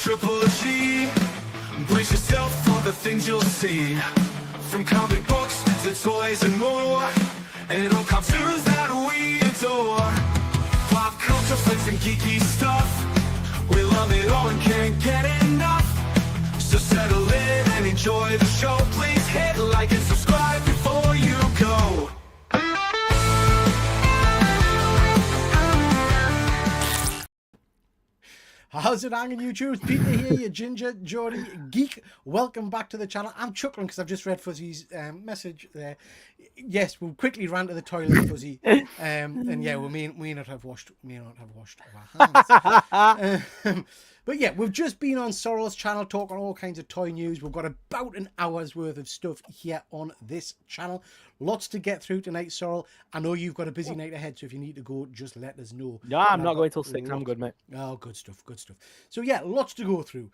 Triple G, brace yourself for the things you'll see. From comic books to toys and more, and all cartoons that we adore. Pop culture, flicks and geeky stuff, we love it all and can't get enough. So settle in and enjoy the show. Please hit like and subscribe before you go. How's it hanging, YouTube? It's Peter here, your ginger Geordie geek. Welcome back to the channel. I'm chuckling because I've just read Fuzzy's message there. Yes, we'll quickly run to the toilet, Fuzzy. And yeah, we may not have washed our hands. But yeah, we've just been on Sorrel's channel talking all kinds of toy news. We've got about an hour's worth of stuff here on this channel. Lots to get through tonight, Sorrel. I know you've got a busy night ahead, so if you need to go, just let us know. No, I'm not going till 6. I'm good, mate. Oh, good stuff, good stuff. So yeah, lots to go through.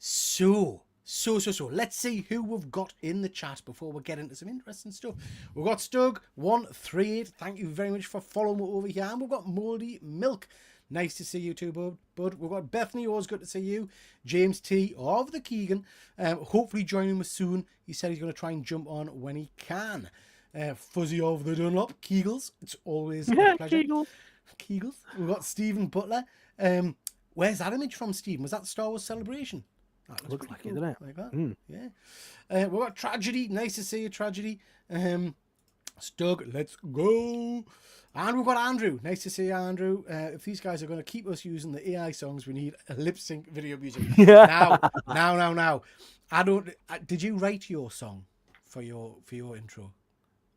So let's see who we've got in the chat before we get into some interesting stuff. We've got Stug138. Thank you very much for following me over here. And we've got Moldy Milk. Nice to see you too, bud. We've got Bethany. Always good to see you. James T of the Keegan. Hopefully joining us soon. He said he's going to try and jump on when he can. Fuzzy of the Dunlop. Kegels. It's always a pleasure. Kegels. We've got Stephen Butler. Where's that image from, Stephen? Was that Star Wars Celebration? That looks like cool. it, doesn't it? Like that. Yeah. We've got Tragedy. Nice to see you, Tragedy. Stug, let's go. And we've got Andrew. Nice to see you, Andrew. If these guys are going to keep us using the AI songs, we need a lip sync video music. Now. Did you write your song for your intro?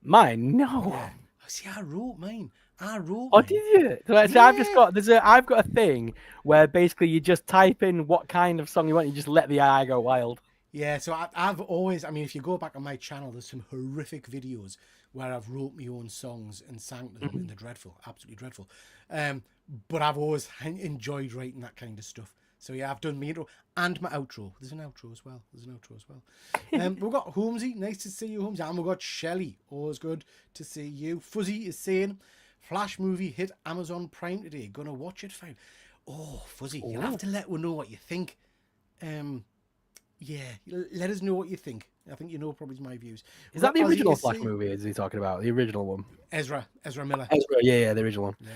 Mine? No. Yeah. See, I wrote mine. Oh, did you? So I've got a thing where basically you just type in what kind of song you want. You just let the AI go wild. Yeah, so I've always, I mean, if you go back on my channel, there's some horrific videos where I've wrote my own songs and sang them, and they're dreadful, absolutely dreadful. But I've always enjoyed writing that kind of stuff. So yeah, I've done my intro and my outro. There's an outro as well. We've got Holmesy. Nice to see you, Holmesy. And we've got Shelley. Always good to see you. Fuzzy is saying, Flash movie hit Amazon Prime today. Gonna watch it, fine. Oh, Fuzzy, you'll have to let us know what you think. Yeah, let us know what you think. I think you know probably my views. Is that the original Flash movie? Is he talking about the original one? Ezra Miller. Yeah, the original one. Yeah.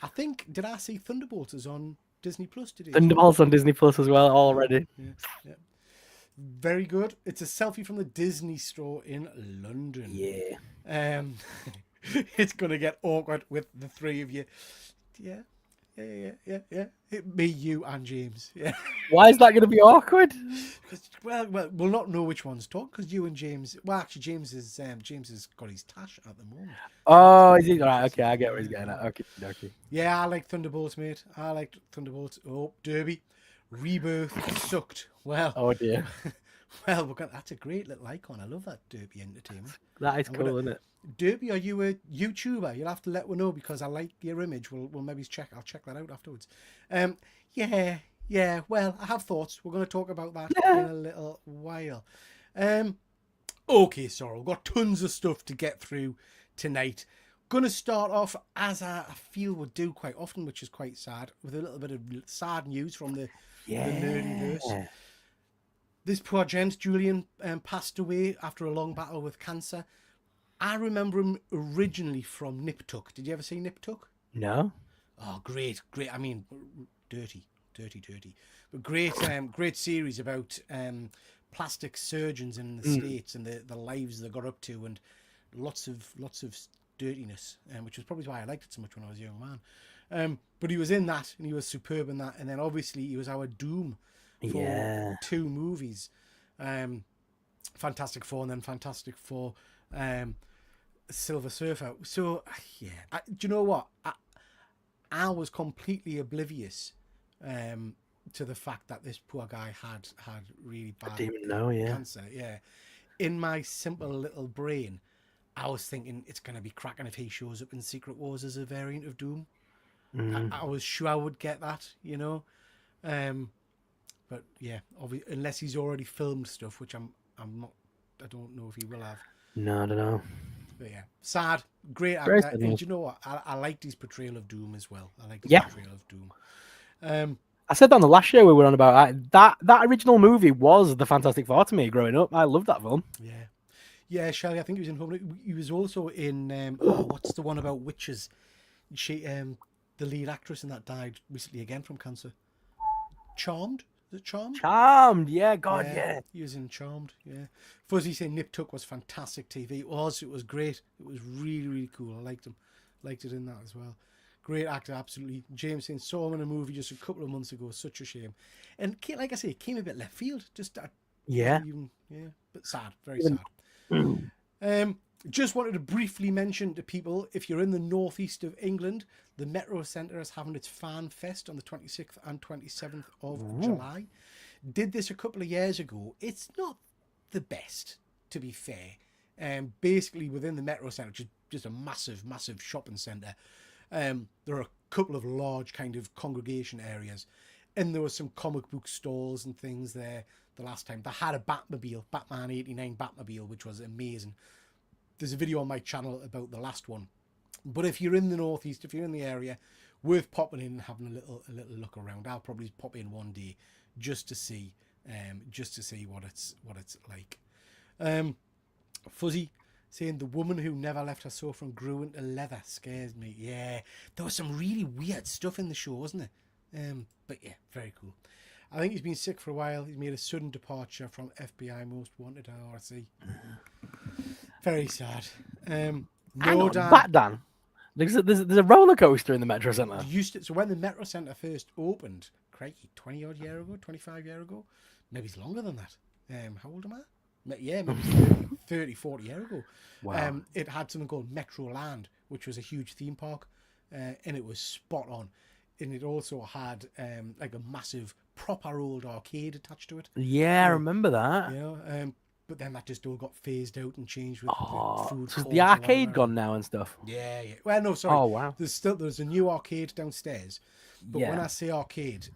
I think, did I see Thunderbolts is on Disney Plus today? Thunderbolts on Disney Plus as well already. Yeah. Very good. It's a selfie from the Disney store in London. Yeah. It's gonna get awkward with the three of you. Yeah. Me, you, and James. Yeah. Why is that going to be awkward? Well, we'll not know which one's talk because you and James. Well, actually, James has got his tash at the moment. Oh, is he right? Okay, I get where he's getting at. Okay. Yeah, I like Thunderbolts, mate. I like Thunderbolts. Oh, Derby, Rebirth sucked. Well. Oh dear. Well, that's a great little icon. I love that Derby Entertainment. That is cool, isn't it? Derby, are you a YouTuber? You'll have to let me know because I like your image. We'll maybe I'll check that out afterwards. Yeah. Well, I have thoughts. We're going to talk about that in a little while. Okay, sorry. We've got tons of stuff to get through tonight. Going to start off, as I feel we do quite often, which is quite sad, with a little bit of sad news from the nerdiverse. This poor gent, Julian, passed away after a long battle with cancer. I remember him originally from Nip Tuck. Did you ever see Nip Tuck? No. Oh, great. I mean, dirty. But great series about plastic surgeons in the States and the lives they got up to, and lots of dirtiness, which was probably why I liked it so much when I was a young man. But he was in that, and he was superb in that. And then obviously he was our Doom for 2 movies, Fantastic Four and then Fantastic Four Silver Surfer. So yeah, do you know what? I was completely oblivious to the fact that this poor guy had really bad cancer. Yeah, in my simple little brain, I was thinking it's going to be cracking if he shows up in Secret Wars as a variant of Doom. I was sure I would get that, you know. But yeah, unless he's already filmed stuff, which I'm not. I don't know if he will have. No, I don't know. But yeah, sad. Great actor. And do you know what? I liked his portrayal of Doom as well. I liked his portrayal of Doom. I said that on the last show we were on about that original movie was the Fantastic Four to me growing up. I loved that film. Yeah. Yeah, Shelley, I think he was in Home. He was also in what's the one about witches? She the lead actress in that died recently again from cancer. Charmed? Is it Charmed? Charmed, yeah, God, Yeah, yeah. he was in Charmed. Yeah, Fuzzy saying Nip Tuck was fantastic TV. It was. It was great. It was really, really cool. I liked him. Liked it in that as well. Great actor, absolutely. James saying saw him in a movie just a couple of months ago. Such a shame. And like I say, it came a bit left field. Just Yeah. even, yeah, but sad. Very sad. Just wanted to briefly mention to people, if you're in the northeast of England, the Metro Centre is having its Fan Fest on the 26th and 27th of July. Did this a couple of years ago. It's not the best, to be fair. Basically, within the Metro Centre, which is just a massive, massive shopping centre, there are a couple of large kind of congregation areas. And there were some comic book stalls and things there the last time. They had a Batmobile, Batman 89 Batmobile, which was amazing. There's a video on my channel about the last one. But if you're in the northeast, if you're in the area, worth popping in and having a little look around. I'll probably pop in one day just to see what it's like. Fuzzy saying the woman who never left her sofa and grew into leather scares me. Yeah, there was some really weird stuff in the show, wasn't there? But yeah, very cool. I think he's been sick for a while. He's made a sudden departure from FBI Most Wanted RC. Very sad. Hang on, back Dan. There's a roller coaster in the Metro Centre. So when the Metro Centre first opened, crikey, 20 odd year ago, 25 year ago, maybe it's longer than that. How old am I? Yeah, maybe 30, 40 years ago. Wow. It had something called Metro Land, which was a huge theme park, and it was spot on. And it also had like a massive proper old arcade attached to it. Yeah, I remember that. You know, but then that just all got phased out and changed with the food. So is the arcade gone now and stuff? Yeah, yeah. Well, no, sorry. Oh, wow. There's a new arcade downstairs. But Yeah. when I say arcade,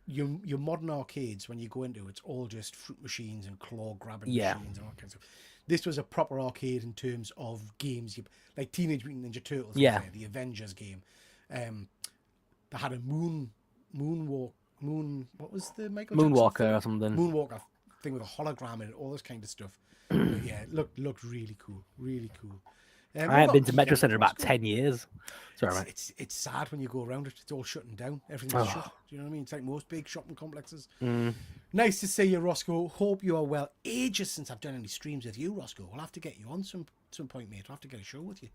your modern arcades, when you go into it, it's all just fruit machines and claw grabbing machines and all kinds of. This was a proper arcade in terms of games, like Teenage Mutant Ninja Turtles. Yeah. The Avengers game. They had a what was the Michael Moonwalker or something. Moonwalker thing with a hologram in it, all this kind of stuff. But yeah, it looked really cool, really cool. I haven't been to Metro Centre in about 10 years. Sorry, mate. It's sad when you go around it. It's all shutting down. Everything's shut. Do you know what I mean? It's like most big shopping complexes. Nice to see you, Roscoe. Hope you are well. Ages since I've done any streams with you, Roscoe. We'll have to get you on some point, mate. We'll have to get a show with you.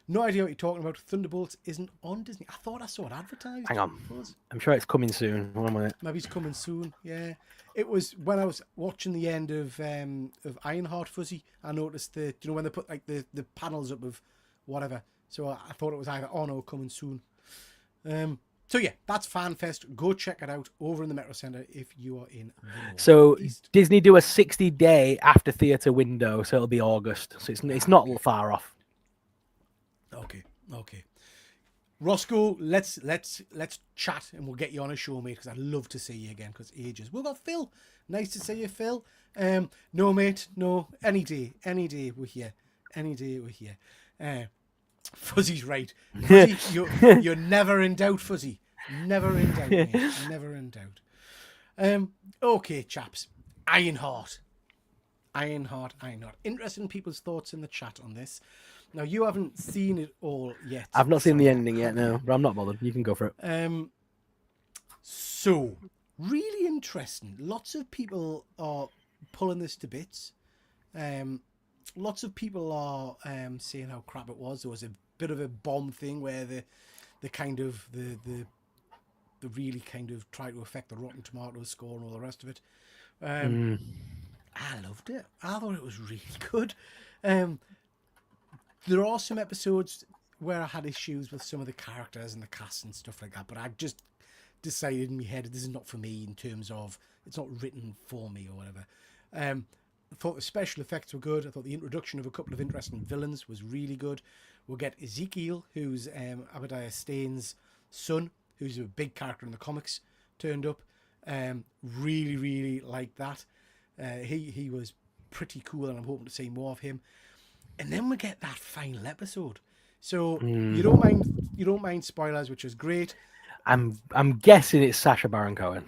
No idea what you're talking about. Thunderbolts isn't on Disney. I thought I saw it advertised. Hang on. I'm sure it's coming soon. One minute. Maybe it's coming soon. Yeah. It was when I was watching the end of Ironheart, Fuzzy. I noticed when they put like the panels up of whatever. So I thought it was either on or coming soon. So yeah, that's FanFest. Go check it out over in the Metro Centre if you are in the So Northeast. Disney do a 60-day after theatre window, so it'll be August. So it's not far off. Okay. Roscoe, let's chat and we'll get you on a show, mate, because I'd love to see you again, because ages. We've got Phil. Nice to see you, Phil. No, mate, no. Any day we're here. Any day we're here. Fuzzy's right. Fuzzy, you're never in doubt, Fuzzy. Never in doubt, mate. Never in doubt. Okay, chaps. Ironheart. Interested in people's thoughts in the chat on this. Now, you haven't seen it all yet. I've not seen the ending yet, no, but I'm not bothered. You can go for it. So, really interesting. Lots of people are pulling this to bits. Lots of people are saying how crap it was. There was a bit of a bomb thing where the really kind of tried to affect the Rotten Tomatoes score and all the rest of it. I loved it. I thought it was really good. There are some episodes where I had issues with some of the characters and the cast and stuff like that, but I just decided in my head this is not for me in terms of it's not written for me or whatever. I thought the special effects were good. I thought the introduction of a couple of interesting villains was really good. We'll get Ezekiel, who's Obadiah Stane's son, who's a big character in the comics, turned up. Really, really liked that. He was pretty cool, and I'm hoping to see more of him. And then we get that final episode. So you don't mind spoilers, which is great. I'm guessing it's Sacha Baron Cohen.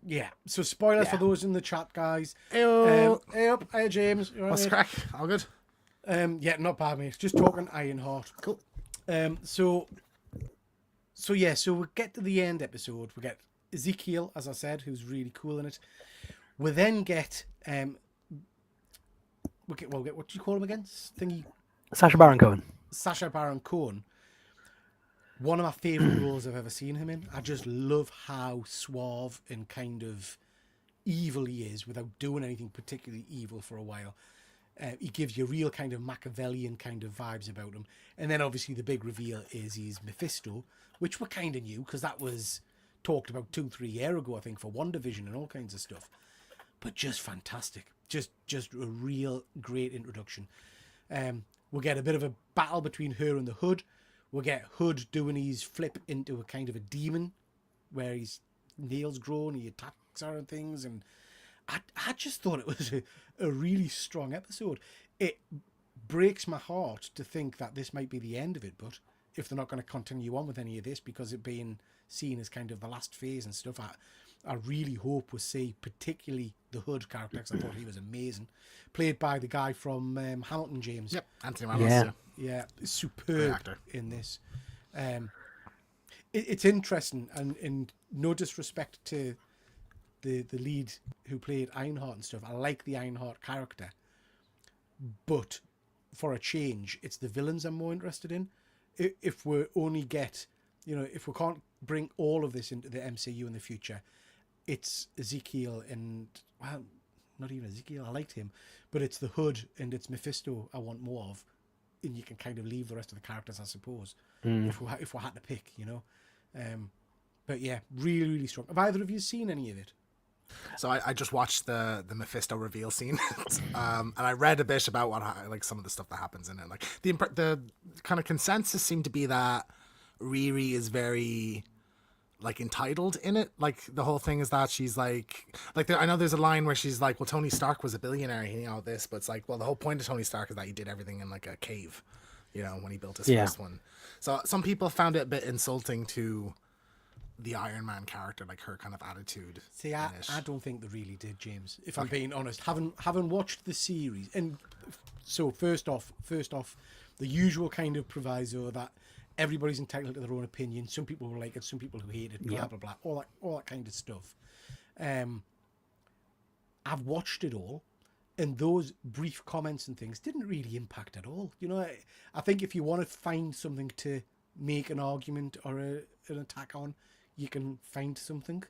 Yeah. So spoilers Yeah. for those in the chat, guys. Ayo. Hey up, hey James. You all What's the right, crack? All good? Yeah, not bad, mate. Just talking Ironheart. Cool. So we get to the end episode. We get Ezekiel, as I said, who's really cool in it. We then get we'll get what do you call him again? Thingy, Sacha Baron Cohen. Sacha Baron Cohen. One of my favourite roles I've ever seen him in. I just love how suave and kind of evil he is without doing anything particularly evil for a while. He gives you real kind of Machiavellian kind of vibes about him. And then obviously the big reveal is he's Mephisto, which we kind of knew because that was talked about 2-3 years ago, I think, for WandaVision and all kinds of stuff. But just fantastic. Just a real great introduction. We'll get a bit of a battle between her and the Hood. We'll get Hood doing his flip into a kind of a demon where his nails grow and he attacks her and things. And I just thought it was a really strong episode. It breaks my heart to think that this might be the end of it, but if they're not going to continue on with any of this because it being seen as kind of the last phase and stuff, I really hope we'll see particularly the Hood character, because I thought he was amazing. Played by the guy from Hamilton, James. Yep, Anthony Ramos. Yeah. Yeah, Great superb actor. in this. It's interesting, and in no disrespect to the lead who played Ironheart and stuff, I like the Ironheart character, but for a change, it's the villains I'm more interested in. If we only get, if we can't bring all of this into the MCU in the future, it's Ezekiel and, well, not even Ezekiel, I liked him, but it's the Hood and it's Mephisto I want more of, and you can kind of leave the rest of the characters, I suppose, if we had to pick, but yeah, really, really strong. Have either of you seen any of it? So I just watched the Mephisto reveal scene, and I read a bit about like some of the stuff that happens in it. Like the kind of consensus seemed to be that Riri is very like entitled in it. Like the whole thing is that she's like I know there's a line where she's like, well, Tony Stark was a billionaire, this, but it's like, well, the whole point of Tony Stark is that he did everything in like a cave, when he built his first one. So some people found it a bit insulting to the Iron Man character, like her kind of attitude. See, I don't think they really did, James. If I'm being honest, having watched the series, and so first off, the usual kind of proviso that everybody's entitled to their own opinion. Some people will like it, some people who hate it, blah blah blah, all that kind of stuff. I've watched it all, and those brief comments and things didn't really impact at all. I think if you want to find something to make an argument or an attack on, you can find something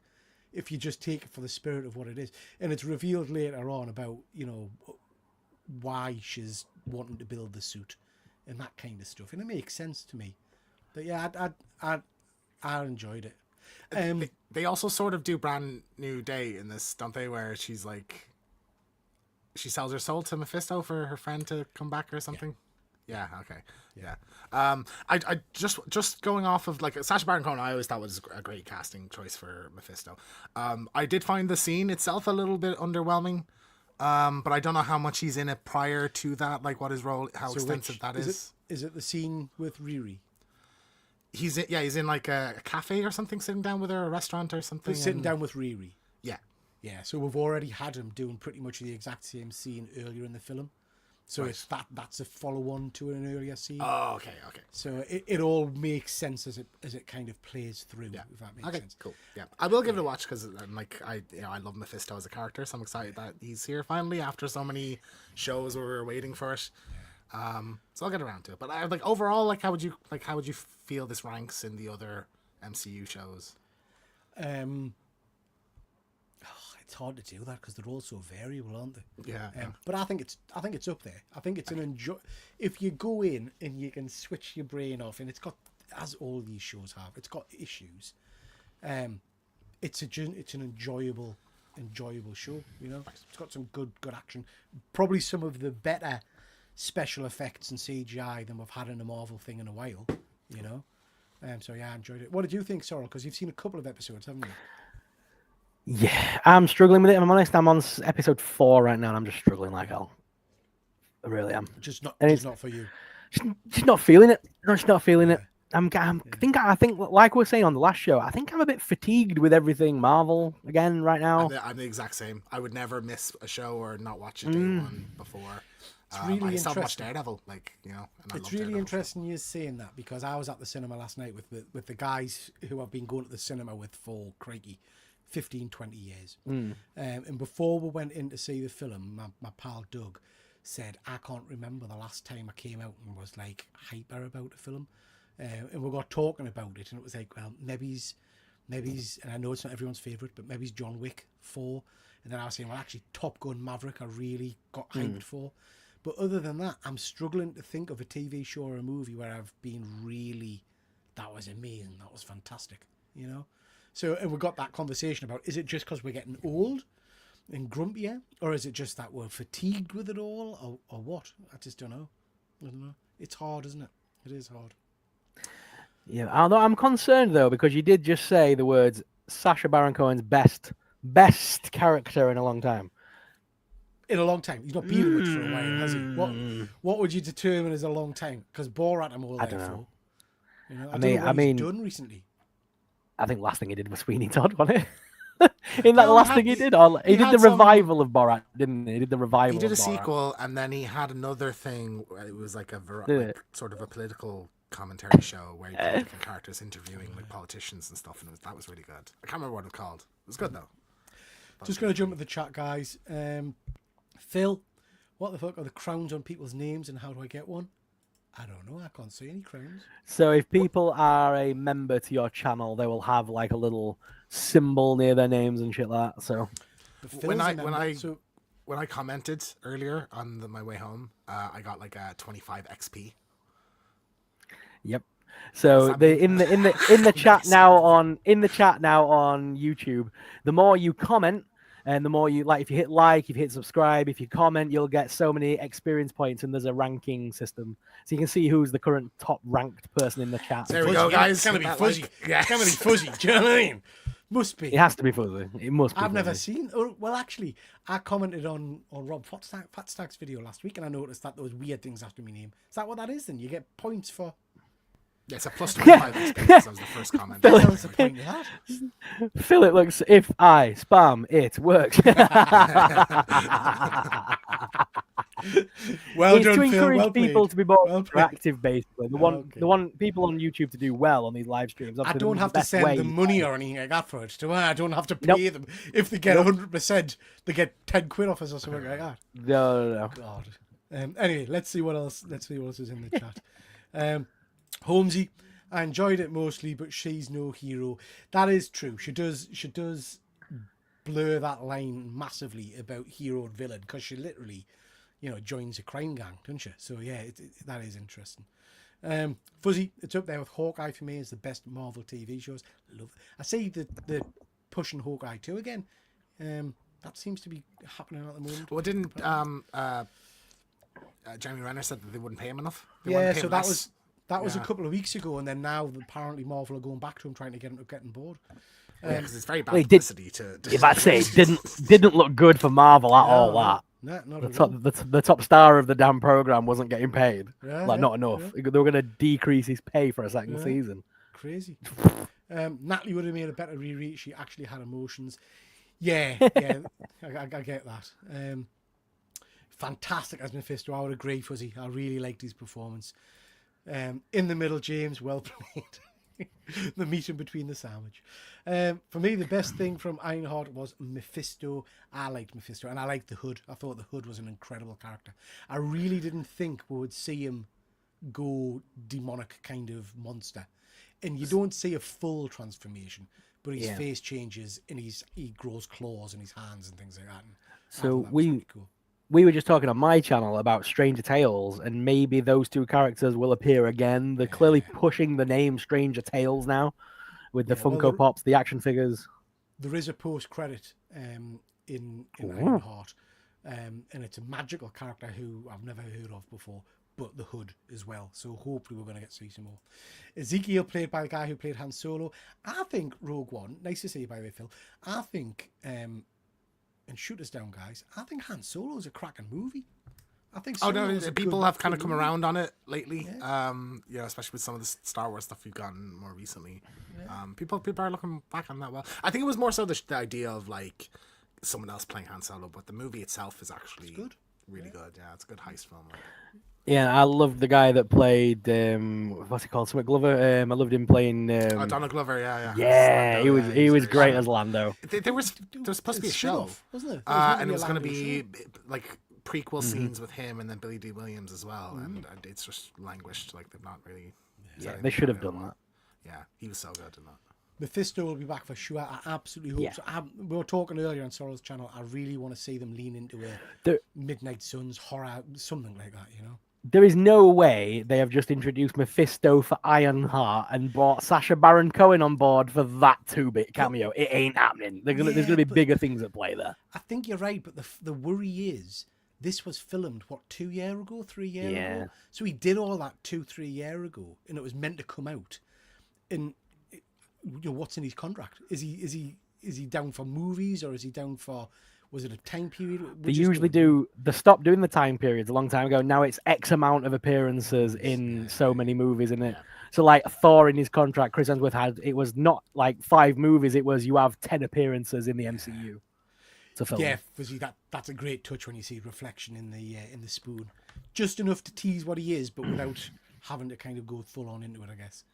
if you just take it for the spirit of what it is. And it's revealed later on about, why she's wanting to build the suit and that kind of stuff. And it makes sense to me. But yeah, I enjoyed it. They also sort of do Brand New Day in this, don't they? Where she's like, she sells her soul to Mephisto for her friend to come back or something. Yeah. Okay. Yeah. I just going off of like Sacha Baron Cohen, I always thought was a great casting choice for Mephisto. I did find the scene itself a little bit underwhelming. But I don't know how much he's in it prior to that, like what his role, how extensive that is. Is it the scene with Riri? He's in like a cafe or something, sitting down with her, a restaurant or something. He's sitting down with Riri. Yeah. Yeah, so we've already had him doing pretty much the exact same scene earlier in the film. So Right. it's that's a follow-on to an earlier scene. Oh, okay. So it all makes sense as it kind of plays through. Yeah. If that makes Okay, sense. cool. Yeah, I will give it a watch because I love Mephisto as a character, so I'm excited that he's here finally after so many shows where we were waiting for it. So I'll get around to it. But overall, how would you feel this ranks in the other MCU shows? It's hard to do that because they're all so variable, aren't they? Yeah. But I think it's up there. I think it's an enjoy. If you go in and you can switch your brain off, and it's got, as all these shows have, it's got issues. It's an enjoyable show. It's got some good action. Probably some of the better special effects and CGI than we've had in a Marvel thing in a while. So yeah, I enjoyed it. What did you think, Sorrel? Because you've seen a couple of episodes, haven't you? Yeah, I'm struggling with it. If I'm honest, I'm on episode 4 right now, and I'm just struggling like hell. I really am. Just not And for you. Just not feeling it. No, just not feeling it. I think, like we were saying on the last show, I think I'm a bit fatigued with everything Marvel again right now. I'm the exact same. I would never miss a show or not watch it day one before. It's really I still watch interesting. Daredevil, like, you know, and I It's love really Daredevil. interesting you saying that, because I was at the cinema last night with the guys who I've been going to the cinema with for crikey 15, 20 years. And before we went in to see the film, my pal Doug said, I can't remember the last time I came out and was like hyper about a film. And we got talking about it, and it was like, well, maybe's, and I know it's not everyone's favourite, but maybe's John Wick 4. And then I was saying, well, actually, Top Gun Maverick I really got hyped for. But other than that, I'm struggling to think of a TV show or a movie where I've been really, that was amazing, that was fantastic, you know? So, and we got that conversation about, is it just because we're getting old and grumpier, or is it just that we're fatigued with it all, or what? I just don't know. I don't know. It's hard, isn't it? It is hard. Yeah, although I'm concerned though, because you did just say the words Sacha Baron Cohen's best character in a long time. In a long time. He's not been in it for a while, has he? What would you determine as a long time? Because Borat I'm all I there don't for. know. You know, I don't know what he's done recently. I think last thing he did was Sweeney Todd, wasn't it? Isn't that the No, last thing he did? Or he did had the some- revival of Borat, didn't he? He did the revival. He did a of Borat. sequel, and then he had another thing. It was like Did like, sort of a political commentary show where he played different characters interviewing like politicians and stuff, and that was really good. I can't remember what it was called. It was good though. Just going to jump at the chat, guys. Phil, what the fuck are the crowns on people's names, and how do I get one? I don't know. I can't see any crowns. So if people are a member to your channel, they will have like a little symbol near their names and shit like that. So But Phil's When a I member, so when I commented earlier on my way home, I got like a 25 XP. yep. So Does that in the chat now on YouTube, the more you comment and the more you like, if you hit subscribe, if you comment, you'll get so many experience points, and there's a ranking system, so you can see who's the current top ranked person in the chat. There we fuzzy, go, yeah, guys. It's gonna be That, fuzzy. like, It's gonna be fuzzy. Do you know what I mean? Must be. It has to be fuzzy. It must be. I've never fuzzy. seen. Or, well, actually, I commented on Rob Fatstack's video last week, and I noticed that there was weird things after my name. Is that what that is? Then you get points for. Yeah, it's a plus 25 XP. That was the first comment. What the hell's the point of that? Phil, it looks if I spam, it works. Well It's done, to Phil. encourage Well people played. to be more Well played. interactive, basically. Okay. The one people on YouTube to do well on these live streams. I obviously don't the have to best send way- them money or anything like that for it, do I? I don't have to Nope. pay them. If they get 100%, they get 10 quid off us or something like that. No. God. Anyway, let's see what else. Let's see what else is in the chat. Holmesy, I enjoyed it mostly, but she's no hero. That is true. She does blur that line massively about hero and villain, because she literally, joins a crime gang, doesn't she? So yeah, that is interesting. Fuzzy, it's up there with Hawkeye for me as the best Marvel TV shows. I see the pushing Hawkeye 2 again. That seems to be happening at the moment. Well, didn't Jeremy Renner said that they wouldn't pay him enough? They Yeah, wouldn't pay so him that less? was a Yeah. couple of weeks ago, and then now apparently Marvel are going back to him, trying to get him to get on board. Yeah, because it's very bad Well, he did- publicity to. If I say it didn't look good for Marvel at all. That No, not the at top, all. the top star of the damn program wasn't getting paid. Yeah, Like yeah, not enough. They were going to decrease his pay for a second Yeah. season. Crazy. Natalie would have made a better reread. She actually had emotions. Yeah, I get that. Fantastic as Mephisto. I would agree, Fuzzy. I really liked his performance. In the middle, James, well played. The meeting between the sandwich. For me, the best thing from Ironheart was Mephisto. I liked Mephisto, and I liked the Hood. I thought the Hood was an incredible character. I really didn't think we would see him go demonic kind of monster. And you don't see a full transformation, but his face changes and he grows claws in his hands and things like that. And I So thought that was really cool. we were just talking on my channel about Stranger Tales, and maybe those two characters will appear again. They're clearly pushing the name Stranger Tales now with the well, Funko Pops, the action figures. There is a post credit in Ironheart, and it's a magical character who I've never heard of before, but the Hood as well. So hopefully we're going to get to see some more. Ezekiel, played by the guy who played Han Solo. I think Rogue One, nice to see you by the way, Phil. I think, and shoot us down, guys, I think Han Solo is a cracking movie. I think. Oh no, Solo was a people good- have kind of good come movie. around on it lately. You know, especially with some of the Star Wars stuff we've gotten more recently. People are looking back on that well. I think it was more so the idea of like someone else playing Han Solo, but the movie itself is actually good. really good. Yeah, it's a good heist film. Like. Yeah, I loved the guy that played what's he called? Something Glover. I loved him playing. Donald Glover, yeah. Yeah, Lando, he was yeah, he he's was great Yeah. as Lando. There was supposed to be a It's show, spin-off, wasn't it? There was meant and it was going to a Lando be like prequel scenes with him and then Billy D. Williams as well, and it's just languished. Like they've not really. Yeah, they should have done done that. Yeah, he was so good in that. Mephisto will be back for sure. I absolutely hope Yeah. so. We were talking earlier on Sorrel's channel. I really want to see them lean into a There- Midnight Suns horror, something like that. You know. There is no way they have just introduced Mephisto for Ironheart and brought Sacha Baron Cohen on board for that 2-bit cameo. It ain't happening. There's Yeah, gonna be but- bigger things at play there. I think you're right, but the worry is this was filmed 3 years ago. So he did all that 2-3 years ago, and it was meant to come out. And what's in his contract? Is he down for movies, or is he down for? Was it a time period? They usually do. They stopped doing the time periods a long time ago. Now it's X amount of appearances in so many movies, isn't it? So like Thor in his contract, Chris Hemsworth had. It was not like 5 movies. It was you have 10 appearances in the MCU to film. Yeah, Fuzzy, that's a great touch when you see reflection in the spoon, just enough to tease what he is, but without having to kind of go full on into it, I guess.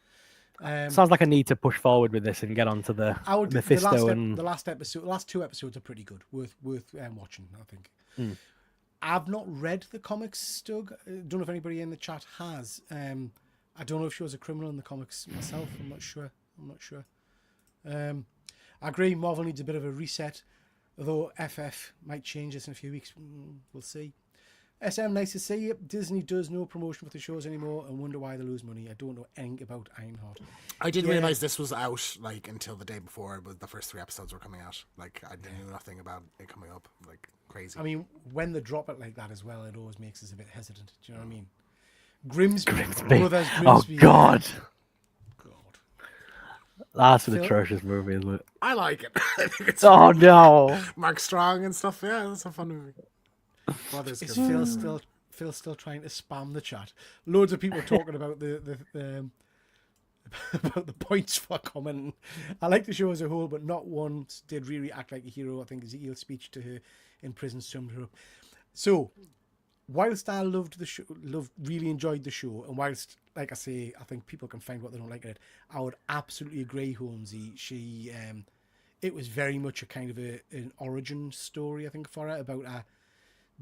Sounds like I need to push forward with this and get onto the Mephisto and the last 2 episodes are pretty good, worth watching, I think. I've not read the comics, Doug. I don't know if anybody in the chat has. I don't know if she was a criminal in the comics myself. I'm not sure. I agree. Marvel needs a bit of a reset, although FF might change this in a few weeks. We'll see. SM, nice to see you. Disney does no promotion for the shows anymore and wonder why they lose money. I don't know anything about Ironheart. I didn't realize this was out like until the day before, but the first 3 episodes were coming out. Like I knew nothing about it coming up. Like crazy. I mean, when they drop it like that as well, it always makes us a bit hesitant. Do you know what I mean? Grimsby. Brothers oh Grimsby. God, God. that's an Phil? atrocious movie, isn't it? I like it. I think it's Oh no. Mark Strong and stuff. Yeah, that's a fun movie. Brothers Is Grimsby. Phil still trying to spam the chat? Loads of people talking about the about the points for commenting. I like the show as a whole, but not once did Riri act like a hero. I think Ezekiel's speech to her in prison summed her up. So, whilst I loved the show, really enjoyed the show, and whilst, like I say, I think people can find what they don't like in it, I would absolutely agree, Holmesy. She, it was very much a kind of an origin story, I think, for her, about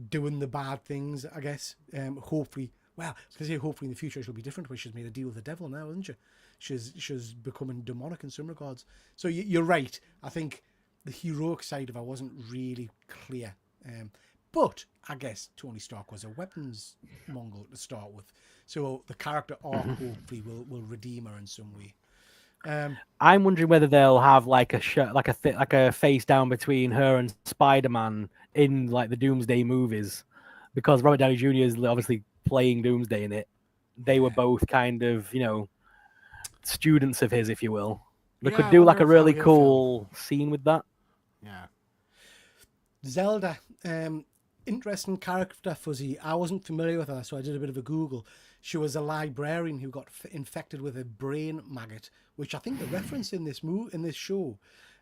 doing the bad things, I guess. Hopefully, well, I was going to say hopefully in the future she'll be different, where she's made a deal with the devil now, isn't she? She's becoming demonic in some regards. So you're right. I think the heroic side of her wasn't really clear. But I guess Tony Stark was a weapons mongol to start with. So the character arc hopefully will redeem her in some way. I'm wondering whether they'll have like a face down between her and Spider-Man in like the Doomsday movies, because Robert Downey Jr. is obviously playing Doomsday in it. They were both kind of, students of his, if you will. They Yeah, could I do wonder like a if really that'll be a cool scene with that. Yeah. Zelda, interesting character, Fuzzy. I wasn't familiar with her, so I did a bit of a Google. She was a librarian who got infected with a brain maggot, which I think they reference in this show,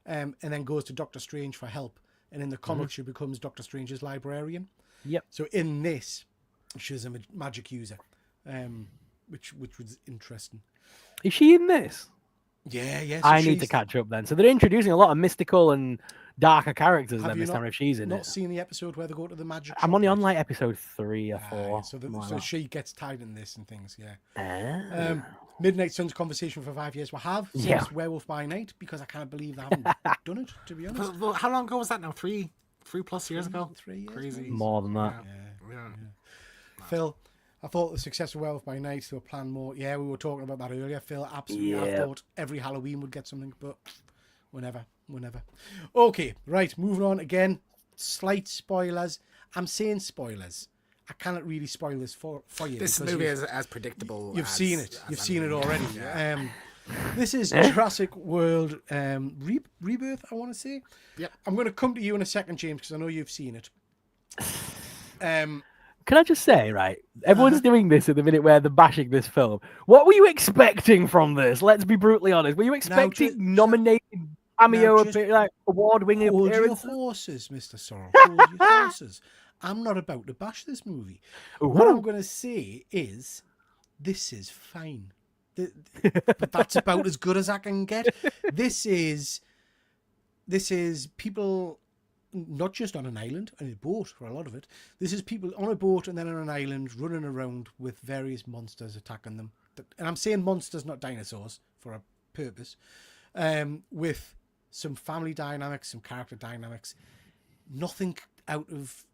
and then goes to Doctor Strange for help. And in the comics, she becomes Doctor Strange's librarian. Yep. So in this, she's a magic user, which was interesting. Is she in this? Yeah, yes. I need to catch up then. So they're introducing a lot of mystical and darker characters then you this time if she's in not it. seen the episode where they go to the magic I'm shop only yet? on like episode 3 or 4. So she gets tied in this and things, yeah. Ah. Midnight Suns conversation for 5 years. We have since Yeah. Werewolf by Night, because I can't believe they haven't done it, to be honest. Well, how long ago was that now? 3 plus years ago? 3 years. Crazy. More than that. Yeah. Phil, I thought the success of Werewolf by Night to a plan more. Yeah, we were talking about that earlier. Phil, absolutely. I Yeah. thought every Halloween would get something, but whenever. Okay, right, moving on again. Slight spoilers. I'm saying spoilers. I cannot really spoil this for you. This because movie is as predictable. You've as, seen it. You've seen it already. Yeah. This is Jurassic World Rebirth, I want to say. Yep. I'm going to come to you in a second, James, because I know you've seen it. Can I just say, right? Everyone's doing this at the minute where they're bashing this film. What were you expecting from this? Let's be brutally honest. Were you expecting nominated cameo, like award-winning Hold your appearances? horses, Mr. Sorrell. Hold your horses. I'm not about to bash this movie. What I'm going to say is, this is fine. But that's about as good as I can get. This is people, not just on an island, on a boat for a lot of it. This is people on a boat and then on an island running around with various monsters attacking them. And I'm saying monsters, not dinosaurs, for a purpose. With some family dynamics, some character dynamics. Nothing out of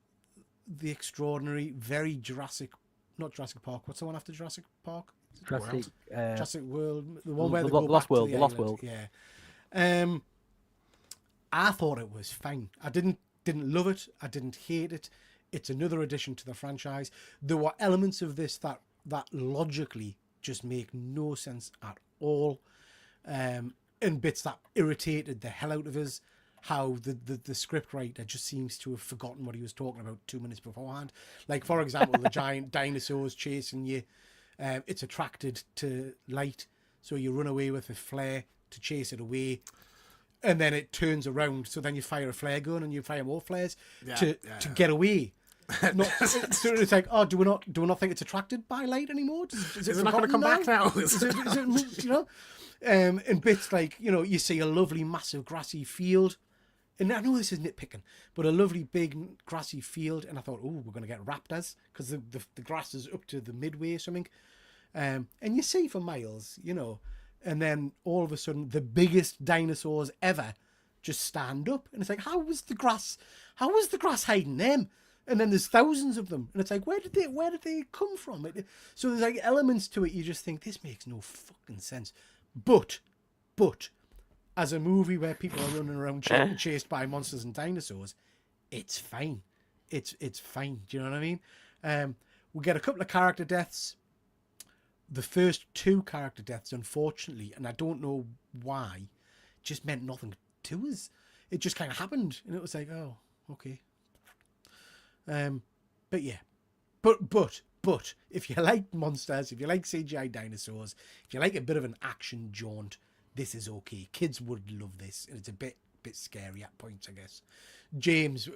the extraordinary. Very Jurassic, not Jurassic Park. What's the one after Jurassic Park? Jurassic World. The one where they go Lost back to World. The Lost World. Yeah. I thought it was fine. I didn't love it. I didn't hate it. It's another addition to the franchise. There were elements of this that logically just make no sense at all. And bits that irritated the hell out of us. How the script writer just seems to have forgotten what he was talking about 2 minutes beforehand. Like, for example, the giant dinosaurs chasing you. It's attracted to light, so you run away with a flare to chase it away. And then it turns around, so then you fire a flare gun and you fire more flares to get away. So it's like, oh, do we not think it's attracted by light anymore? Is it not going to come back now? Is it, you know? And bits like, you see a lovely massive grassy field, and I know this is nitpicking, but a lovely big grassy field, and I thought, oh, we're going to get raptors because the grass is up to the midway or something, and you see for miles, and then all of a sudden the biggest dinosaurs ever just stand up, and it's like, how was the grass hiding them? And then there's thousands of them, and it's like, where did they come from? So there's like elements to it you just think, this makes no fucking sense. But as a movie where people are running around chased by monsters and dinosaurs, it's fine. It's fine. Do you know what I mean? We get a couple of character deaths. The first 2 character deaths, unfortunately, and I don't know why, just meant nothing to us. It just kind of happened, and it was like, oh, okay. But yeah, but if you like monsters, if you like CGI dinosaurs, if you like a bit of an action jaunt, this is okay. Kids would love this, and it's a bit scary at points, I guess. James,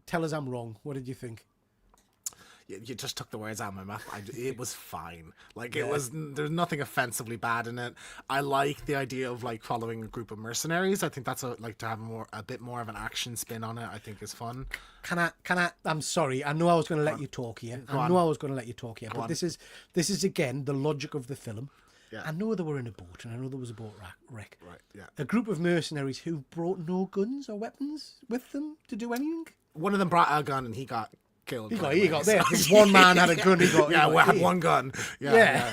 tell us I'm wrong. What did you think? You just took the words out of my mouth. It was fine. Like, it was, there's nothing offensively bad in it. I like the idea of like following a group of mercenaries. I think that's to have a bit more of an action spin on it, I think is fun. Can I I'm sorry. I know I was going to let you talk here. But this is again the logic of the film. Yeah. I know they were in a boat, and I know there was a boat wreck. Right, yeah. A group of mercenaries who brought no guns or weapons with them to do anything. One of them brought a gun, and he got killed. He got there. One man had a gun. He had one gun. Yeah.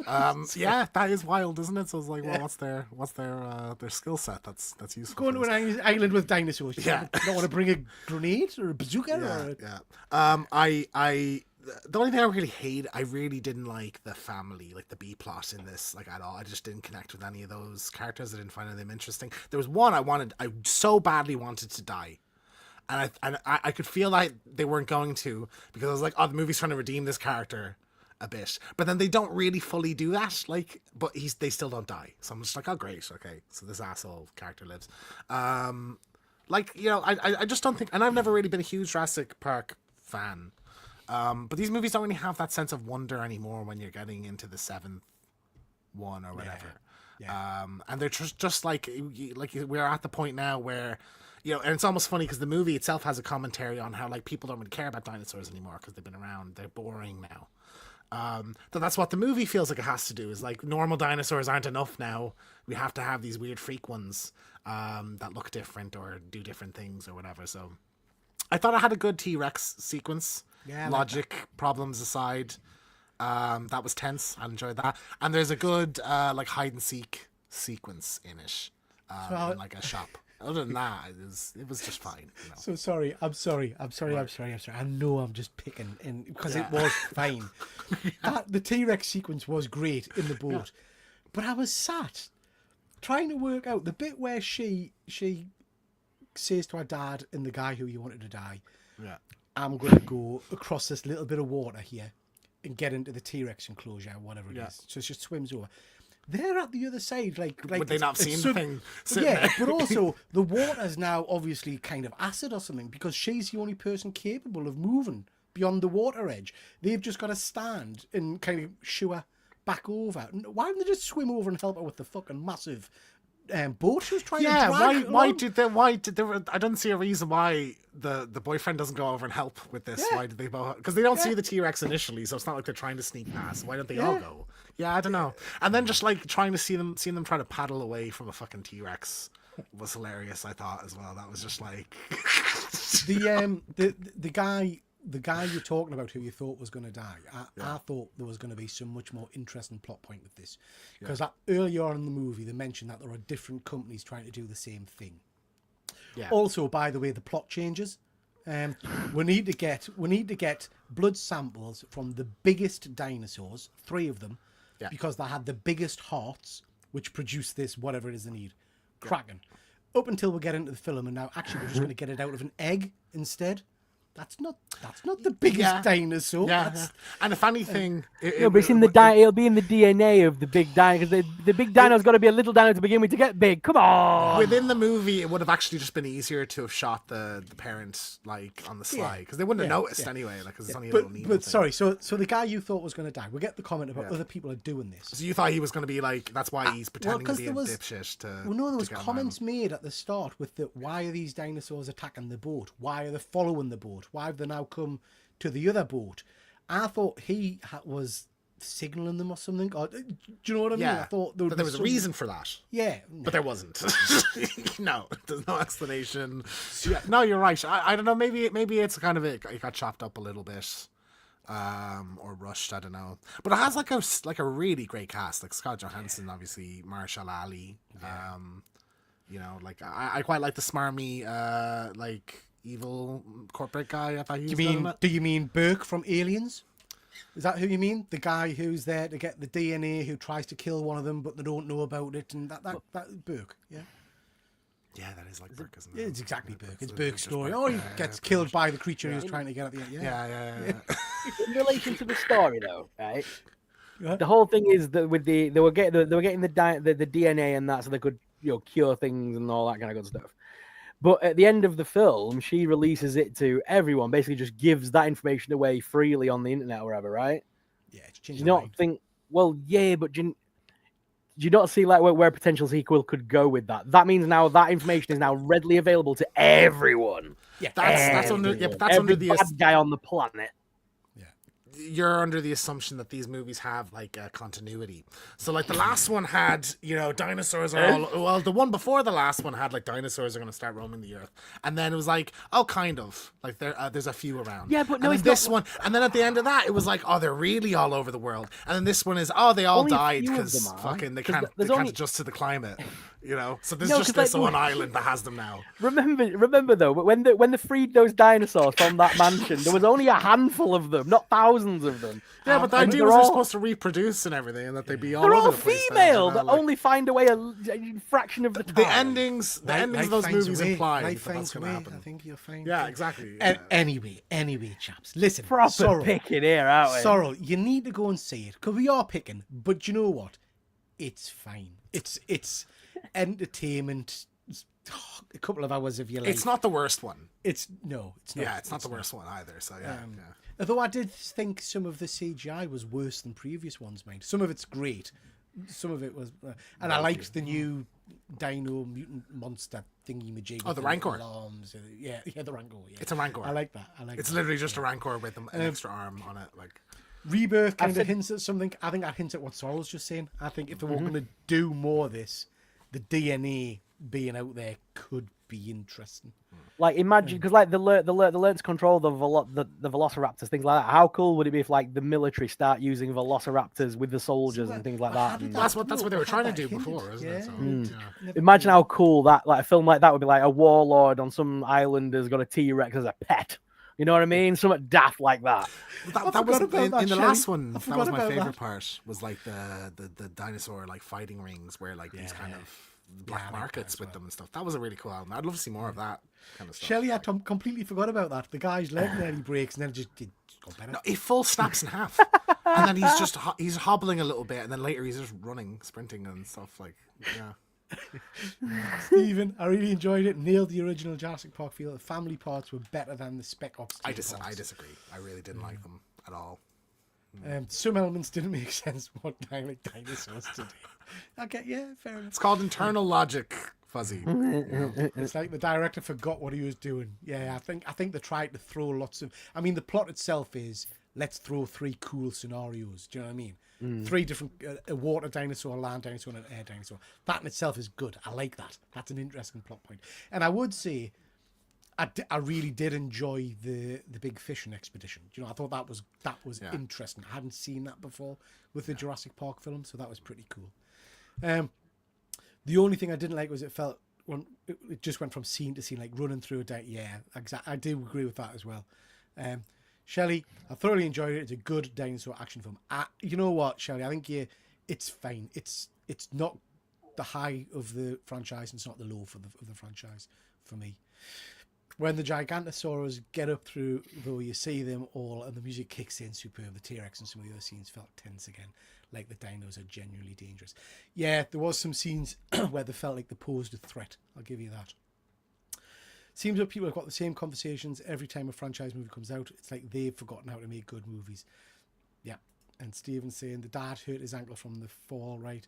That is wild, isn't it? So it's like, well, what's their skill set? That's useful. Going to an island with dinosaurs. You don't want to bring a grenade or a bazooka. The only thing I really hate, I really didn't like the family, like the B plot in this, like at all. I just didn't connect with any of those characters. I didn't find them interesting. There was one I so badly wanted to die. And I could feel like they weren't going to, because I was like, oh, the movie's trying to redeem this character a bit. But then they don't really fully do that. Like, but they still don't die. So I'm just like, oh, great. Okay. So this asshole character lives. I just don't think, and I've never really been a huge Jurassic Park fan. But these movies don't really have that sense of wonder anymore when you're getting into the 7th one or whatever. Yeah. And they're just like we're at the point now where, and it's almost funny because the movie itself has a commentary on how like people don't really care about dinosaurs anymore because they've been around. They're boring now. So that's what the movie feels like it has to do, is like normal dinosaurs aren't enough now. We have to have these weird freak ones that look different or do different things or whatever. So I thought I had a good T-Rex sequence. Yeah, logic problems aside, that was tense. I enjoyed that. And there's a good hide and seek sequence in it, in like a shop. Other than that, it was just fine. So sorry. I'm sorry. I know I'm just picking in because it was fine. The T-Rex sequence was great in the boat, but I was sat trying to work out the bit where she says to her dad and the guy who you wanted to die. Yeah. I'm going to go across this little bit of water here and get into the T-Rex enclosure, whatever it is. So it just swims over. They're at the other side, like Would they not have seen the thing? Yeah, but also the water's now obviously kind of acid or something because she's the only person capable of moving beyond the water edge. They've just got to stand and kind of shoo her back over. Why didn't they just swim over and help her with the fucking massive boat she was trying to drag? Why did they? I don't see a reason why the boyfriend doesn't go over and help with this. Yeah. Why did they both? Because they don't see the T-Rex initially, so it's not like they're trying to sneak past. Why don't they all go? Yeah, I don't know. And then just like trying to see them try to paddle away from a fucking T-Rex was hilarious. I thought as well. That was just like the guy you're talking about who you thought was going to die. I thought there was going to be some much more interesting plot point with this because earlier on in the movie they mentioned that there are different companies trying to do the same thing. Yeah. Also, by the way, the plot changes. We need to get blood samples from the biggest dinosaurs, 3 of them, because they had the biggest hearts, which produced this whatever it is they need. Cracking. Up until we get into the film, and now actually we're just going to get it out of an egg instead. That's not the biggest dinosaur. Yeah, and if anything, but it's in the it'll be in the DNA of the big dino because the big dino's got to be a little dino to begin with to get big. Come on. Within the movie, it would have actually just been easier to have shot the parents like on the slide because they wouldn't have noticed anyway. Like, because it's only a little needle. But sorry, so the guy you thought was going to die. We get the comment about other people are doing this. So you thought he was going to be like that's why he's pretending to be a dipshit. There was comments made at the start with the why are these dinosaurs attacking the boat? Why are they following the boat? Why have they now come to the other boat? I thought he was signaling them or something. Or, do you know what I mean? I thought there was a reason for that. Yeah, but there wasn't. No, there's no explanation. No, you're right. I don't know. Maybe it's kind of it got chopped up a little bit, or rushed. I don't know. But it has like a really great cast. Like Scott Johansson, obviously, Marshall Ali. You know, like I quite like the smarmy, like evil corporate guy. I thought he was Do you mean Burke from Aliens? Is that who you mean? The guy who's there to get the DNA, who tries to kill one of them, but they don't know about it, and that Burke, yeah. Yeah, that is like Burke, isn't it? It's exactly Burke. It's Burke's story. He gets killed by the creature he was trying to get at the end. Yeah. In relation to the story, though, right? The whole thing is that with they were getting the DNA and that, so they could cure things and all that kind of good stuff. But at the end of the film, she releases it to everyone. Basically, just gives that information away freely on the internet or whatever, right? Yeah, it's changed. Do you not think? Well, yeah, but do you not see like where a potential sequel could go with that? That means now that information is now readily available to everyone. Yeah, that's under the bad guy on the planet. You're under the assumption that these movies have like a continuity. So like the last one had, dinosaurs are the one before the last one had like dinosaurs are going to start roaming the earth. And then it was like, oh, kind of like there's a few around. Yeah, but no, it's this one. And then at the end of that, it was like, oh, they're really all over the world. And then this one is, oh, they all only died because fucking they can't adjust to the climate. So there's just this one island that has them now. Remember though, when they freed those dinosaurs from that mansion, there was only a handful of them, not thousands of them. Yeah, but the idea was they're supposed to reproduce and everything, and that they'd be all they're over all the place. female that only find a way a fraction of the time. The endings of those movies imply that that's going to happen. I think you'll find. Yeah, exactly. Anyway, chaps, listen. Proper picking here, aren't we? Sorrel, you need to go and see it because we are picking. But you know what? It's fine. It's entertainment. A couple of hours of your life. It's not the worst one. It's not. Yeah, it's not the worst one either. So yeah. Although I did think some of the CGI was worse than previous ones, mate. Some of it's great. Some of it was, and I liked the new Dino mutant monster thingy majig. Oh, the Rancor. Alarms. Yeah, the Rancor. Yeah. It's a Rancor. I like that. It's literally just a Rancor with an extra arm on it, like. Rebirth kind of hints at something. I think that hints at what Sorrel's just saying. I think if they were going to do more of this, the DNA being out there could be interesting. Like imagine because like the learn to control the velociraptors, things like that. How cool would it be if like the military start using velociraptors with the soldiers and things like that? That's what they were trying to do before, isn't it? So, Imagine how cool that like a film like that would be. Like a warlord on some island has got a T-Rex as a pet. You know what I mean? Something daft like that. That was in the last one. That was my favorite part. Was like the dinosaur like fighting rings where like these kind of black markets with them and stuff. That was a really cool album. I'd love to see more of that kind of stuff. Shelley, I completely forgot about that. The guy's leg nearly breaks and then it got better. No, he full snaps in half, and then he's just he's hobbling a little bit, and then later he's just running, sprinting and stuff. Like, yeah. Stephen, I really enjoyed it. Nailed the original Jurassic Park feel. The family parts were better than the Spec Ops. I parts. disagree. I really didn't like them at all. Some elements didn't make sense. What like dinosaurs to do? Okay, yeah, fair enough. It's called internal logic, Fuzzy. It's like the director forgot what he was doing. Yeah, I think they tried to throw lots of. I mean, the plot itself is let's throw 3 cool scenarios. Do you know what I mean? 3 different: a water dinosaur, a land dinosaur, and an air dinosaur. That in itself is good. I like that. That's an interesting plot point. And I would say, I really did enjoy the big fishing expedition. Do you know, I thought that was interesting. I hadn't seen that before with the Jurassic Park film, so that was pretty cool. The only thing I didn't like was it felt when it just went from scene to scene, like running through a day. Yeah, exactly. I do agree with that as well. Shelley, I thoroughly enjoyed it. It's a good dinosaur action film. You know what, Shelley? I think it's fine. It's not the high of the franchise, and it's not the low of the franchise for me. When the Gigantosaurus get up through, though, you see them all, and the music kicks in superb. The T-Rex and some of the other scenes felt tense again, like the dinos are genuinely dangerous. Yeah, there was some scenes where they felt like they posed a threat. I'll give you that. Seems like people have got the same conversations every time a franchise movie comes out. It's like they've forgotten how to make good movies. Yeah. And Stephen's saying the dad hurt his ankle from the fall, right?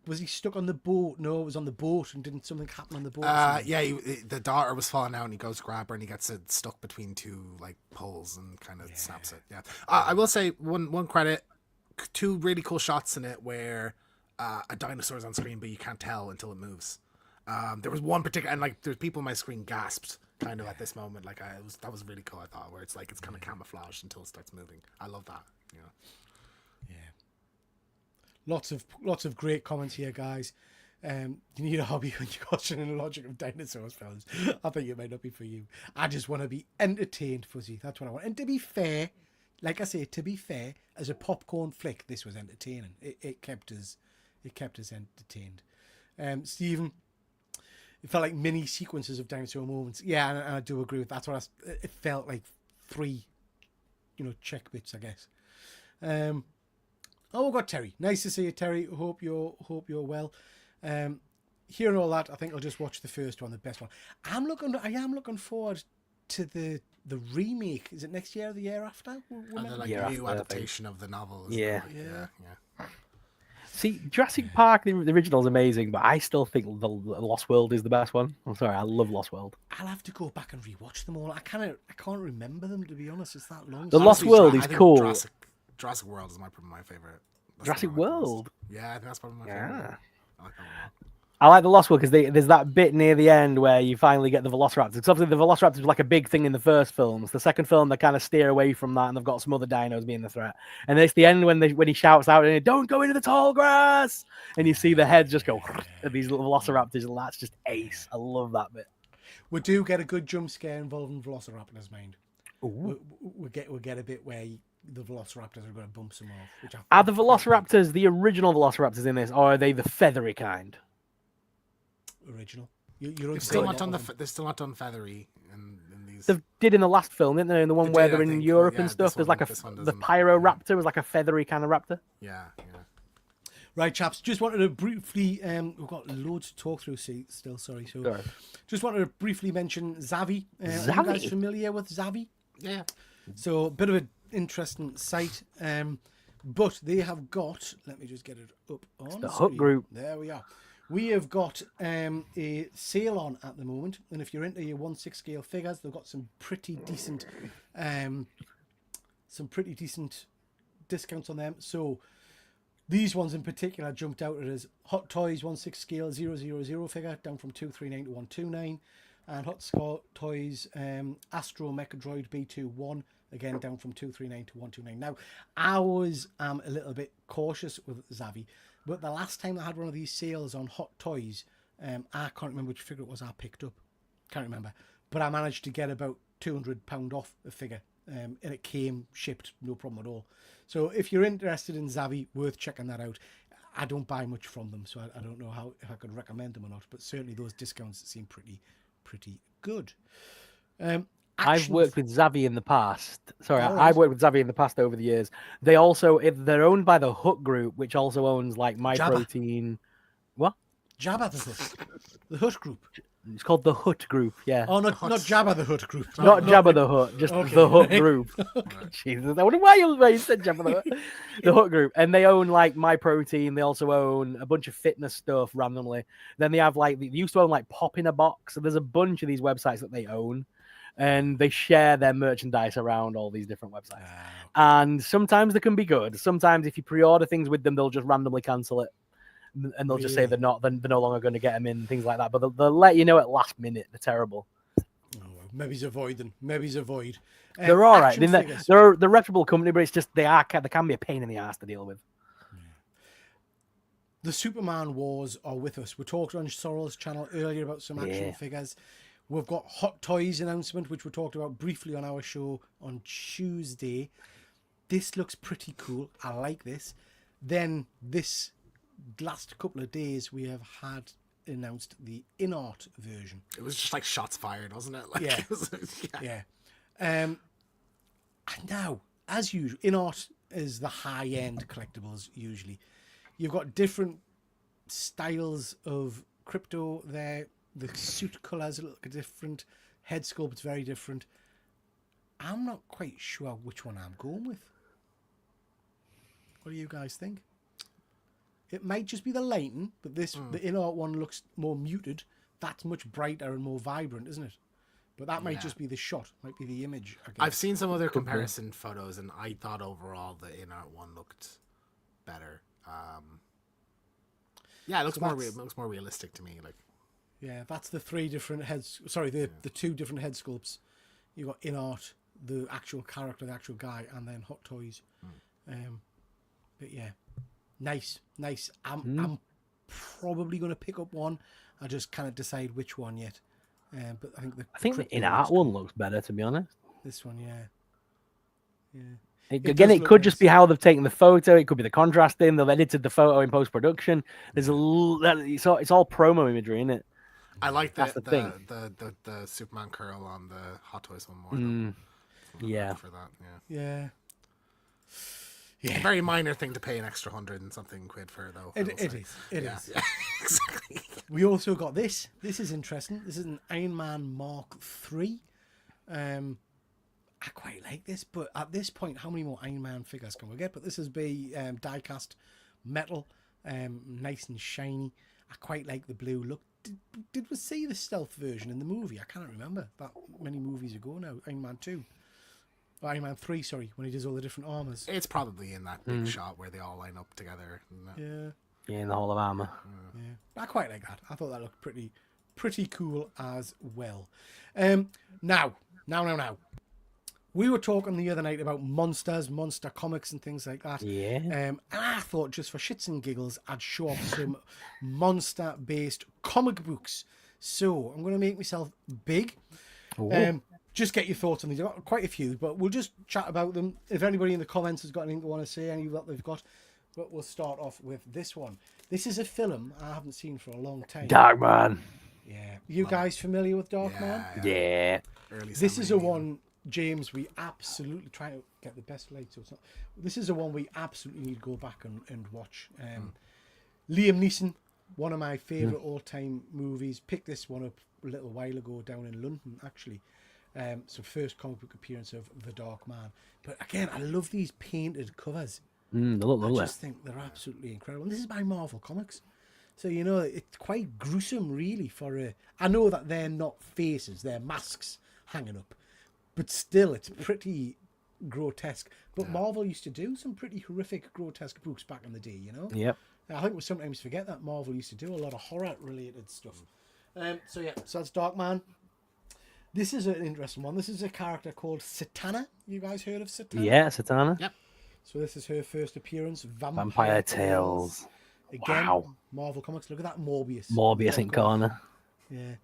Was he stuck on the boat? No, it was on the boat, and didn't something happen on the boat? Yeah, the daughter was falling out, and he goes to grab her, and he gets it stuck between 2 like poles and kind of snaps it. Yeah, I will say one credit, 2 really cool shots in it where a dinosaur is on screen, but you can't tell until it moves. There was one particular, and like there's people on my screen gasped kind of at this moment. Like that was really cool. I thought where it's like it's kind of camouflaged until it starts moving. I love that. Yeah. Lots of great comments here, guys. You need a hobby when you're questioning the logic of dinosaurs, fellas. I think it might not be for you. I just want to be entertained, Fuzzy. That's what I want. And to be fair, like I say, as a popcorn flick, this was entertaining. It kept us entertained. Stephen, it felt like mini sequences of dinosaur moments. Yeah, and I do agree with that. That's what it felt like 3, check bits, I guess. Oh, we've got Terry. Nice to see you, Terry. Hope you're well. Hearing all that, I think I'll just watch the first one, the best one. I am looking forward to the remake. Is it next year or the year after? And then like a new adaptation of the novel. Yeah. Yeah. See, Jurassic Park, the original is amazing, but I still think the Lost World is the best one. I'm sorry, I love Lost World. I'll have to go back and rewatch them all. I can't remember them, to be honest. It's that long. The Lost World is cool. Jurassic World is my favorite. Jurassic World? Yeah, I think that's probably my favorite. I like that one. I like the Lost World because there's that bit near the end where you finally get the Velociraptors. Because obviously the Velociraptors was like a big thing in the first films. The second film, they kind of steer away from that, and they've got some other dinos being the threat. And it's the end when he shouts out, "Don't go into the tall grass!" And you see the heads just go at these little Velociraptors, and that's just ace. I love that bit. We do get a good jump scare involving Velociraptors, mind. Ooh. We get a bit where the Velociraptors are going to bump some off. Are the Velociraptors the original Velociraptors in this, or are they the feathery kind? Original. They're still not done feathery in these. They did in the last film, didn't they? In the one where they're in Europe and stuff. There's like the Pyroraptor was like a feathery kind of raptor. Yeah. Right, chaps. Just wanted to briefly. We've got loads to talk through still. Sorry. Just wanted to briefly mention Zavi. Are you guys familiar with Zavi? Yeah. So a bit of an interesting site. But they have got. Let me just get it up on the Hook Group. There we are. We have got a sale on at the moment, and if you're into your 1/6 scale figures, they've got some pretty decent discounts on them. So these ones in particular jumped out at us. Hot Toys 1/6 scale 000 figure down from 239 to 129, and Hot Toys Astro Mechadroid B21 again down from 239 to 129. Now I was a little bit cautious with Zavi. But the last time I had one of these sales on Hot Toys, I can't remember which figure it was I picked up. Can't remember. But I managed to get about £200 off a figure. And it came shipped, no problem at all. So if you're interested in Zavi, worth checking that out. I don't buy much from them, so I don't know how if I could recommend them or not. But certainly those discounts seem pretty good. I've Action- worked with Zavi in the past. Sorry, All right. I've worked with Zavi in the past over the years. They also they're owned by the Hut Group, which also owns like MyProtein. What? Jabba the Hutt, the Hutt Group. It's called the Hut Group. Yeah. Oh, not Jabba the Hutt Group. Not Jabba the Hutt, just Okay. the Hut Group. Jesus, I wonder why you said Jabba the Hutt. The Hut Group, and they own like MyProtein. They also own a bunch of fitness stuff randomly. Then they have like they used to own like Pop in a Box. So there's a bunch of these websites that they own, and they share their merchandise around all these different websites. And sometimes they can be good. Sometimes if you pre-order things with them, they'll just randomly cancel it. And they'll just say they're no longer going to get them in, things like that. But they'll let you know at last minute. They're terrible. Oh, well, maybe he's avoiding. Maybe he's avoid. They're all right. Action figures. They're a reputable company, but it's just they can be a pain in the ass to deal with. The Superman Wars are with us. We talked on Sorrel's channel earlier about some action figures. We've got Hot Toys announcement, which we talked about briefly on our show on Tuesday. This looks pretty cool. I like this. Then this last couple of days, we have had announced the in-art version. It was just like shots fired, wasn't it? Like, Yeah. it was, Yeah. And now, as usual, in-art is the high-end collectibles usually. You've got different styles of crypto there. The suit colours are a little bit different. Head sculpt's very different. I'm not quite sure which one I'm going with. What do you guys think? It might just be the lighting, but the in-art one looks more muted. That's much brighter and more vibrant, isn't it? But that might just be the shot, might be the image. I guess. I've seen some other comparison photos, and I thought overall the in-art one looked better. Yeah, it looks more realistic to me. Like, yeah, that's the three different heads. Sorry, the two different head sculpts. You got in-art, the actual character, the actual guy, and then Hot Toys. But yeah, nice. I'm probably going to pick up one. I just can't decide which one yet. But I think the in-art one looks better, to be honest. This one, yeah. It could just be how they've taken the photo. It could be the contrasting. They've edited the photo in post-production. There's it's all promo imagery, isn't it? I like the thing. The Superman curl on the Hot Toys one more. Yeah. For that, yeah. A very minor thing to pay an extra 100 and something quid for, though. It is. Yeah, exactly. We also got this. This is interesting. This is an Iron Man Mark III. I quite like this, but at this point, how many more Iron Man figures can we get? But this is die-cast metal, nice and shiny. I quite like the blue look. Did we see the stealth version in the movie? I can't remember. That many movies ago now. Iron Man 2. Or Iron Man 3, sorry, when he does all the different armors. It's probably in that big shot where they all line up together. Yeah, in the Hall of Armor. Yeah, I quite like that. I thought that looked pretty cool as well. Now. We were talking the other night about monster comics and things like that. Yeah. And I thought just for shits and giggles, I'd show off some monster-based comic books. So I'm going to make myself big. Just get your thoughts on these. I've got quite a few, but we'll just chat about them. If anybody in the comments has got anything they want to say, any that they've got. But we'll start off with this one. This is a film I haven't seen for a long time. Darkman. Yeah. You guys familiar with Darkman? Yeah. This is a one, James, we absolutely try to get the best light. So it's not, this is a one we absolutely need to go back and watch. Liam Neeson, one of my favourite all-time movies. Picked this one up a little while ago down in London, actually. So first comic book appearance of The Dark Man. But again, I love these painted covers. They look lovely. I just think they're absolutely incredible. And this is by Marvel Comics. So, you know, it's quite gruesome, really, for I know that they're not faces, they're masks hanging up. But still, it's pretty grotesque. But Marvel used to do some pretty horrific, grotesque books back in the day, you know? Yep. I think we sometimes forget that Marvel used to do a lot of horror-related stuff. So that's Darkman. This is an interesting one. This is a character called Satana. You guys heard of Satana? Yeah, Satana. Yep. So this is her first appearance. Vampire Tales. Again, Wow. Marvel Comics. Look at that Morbius. Morbius in corner. Yeah.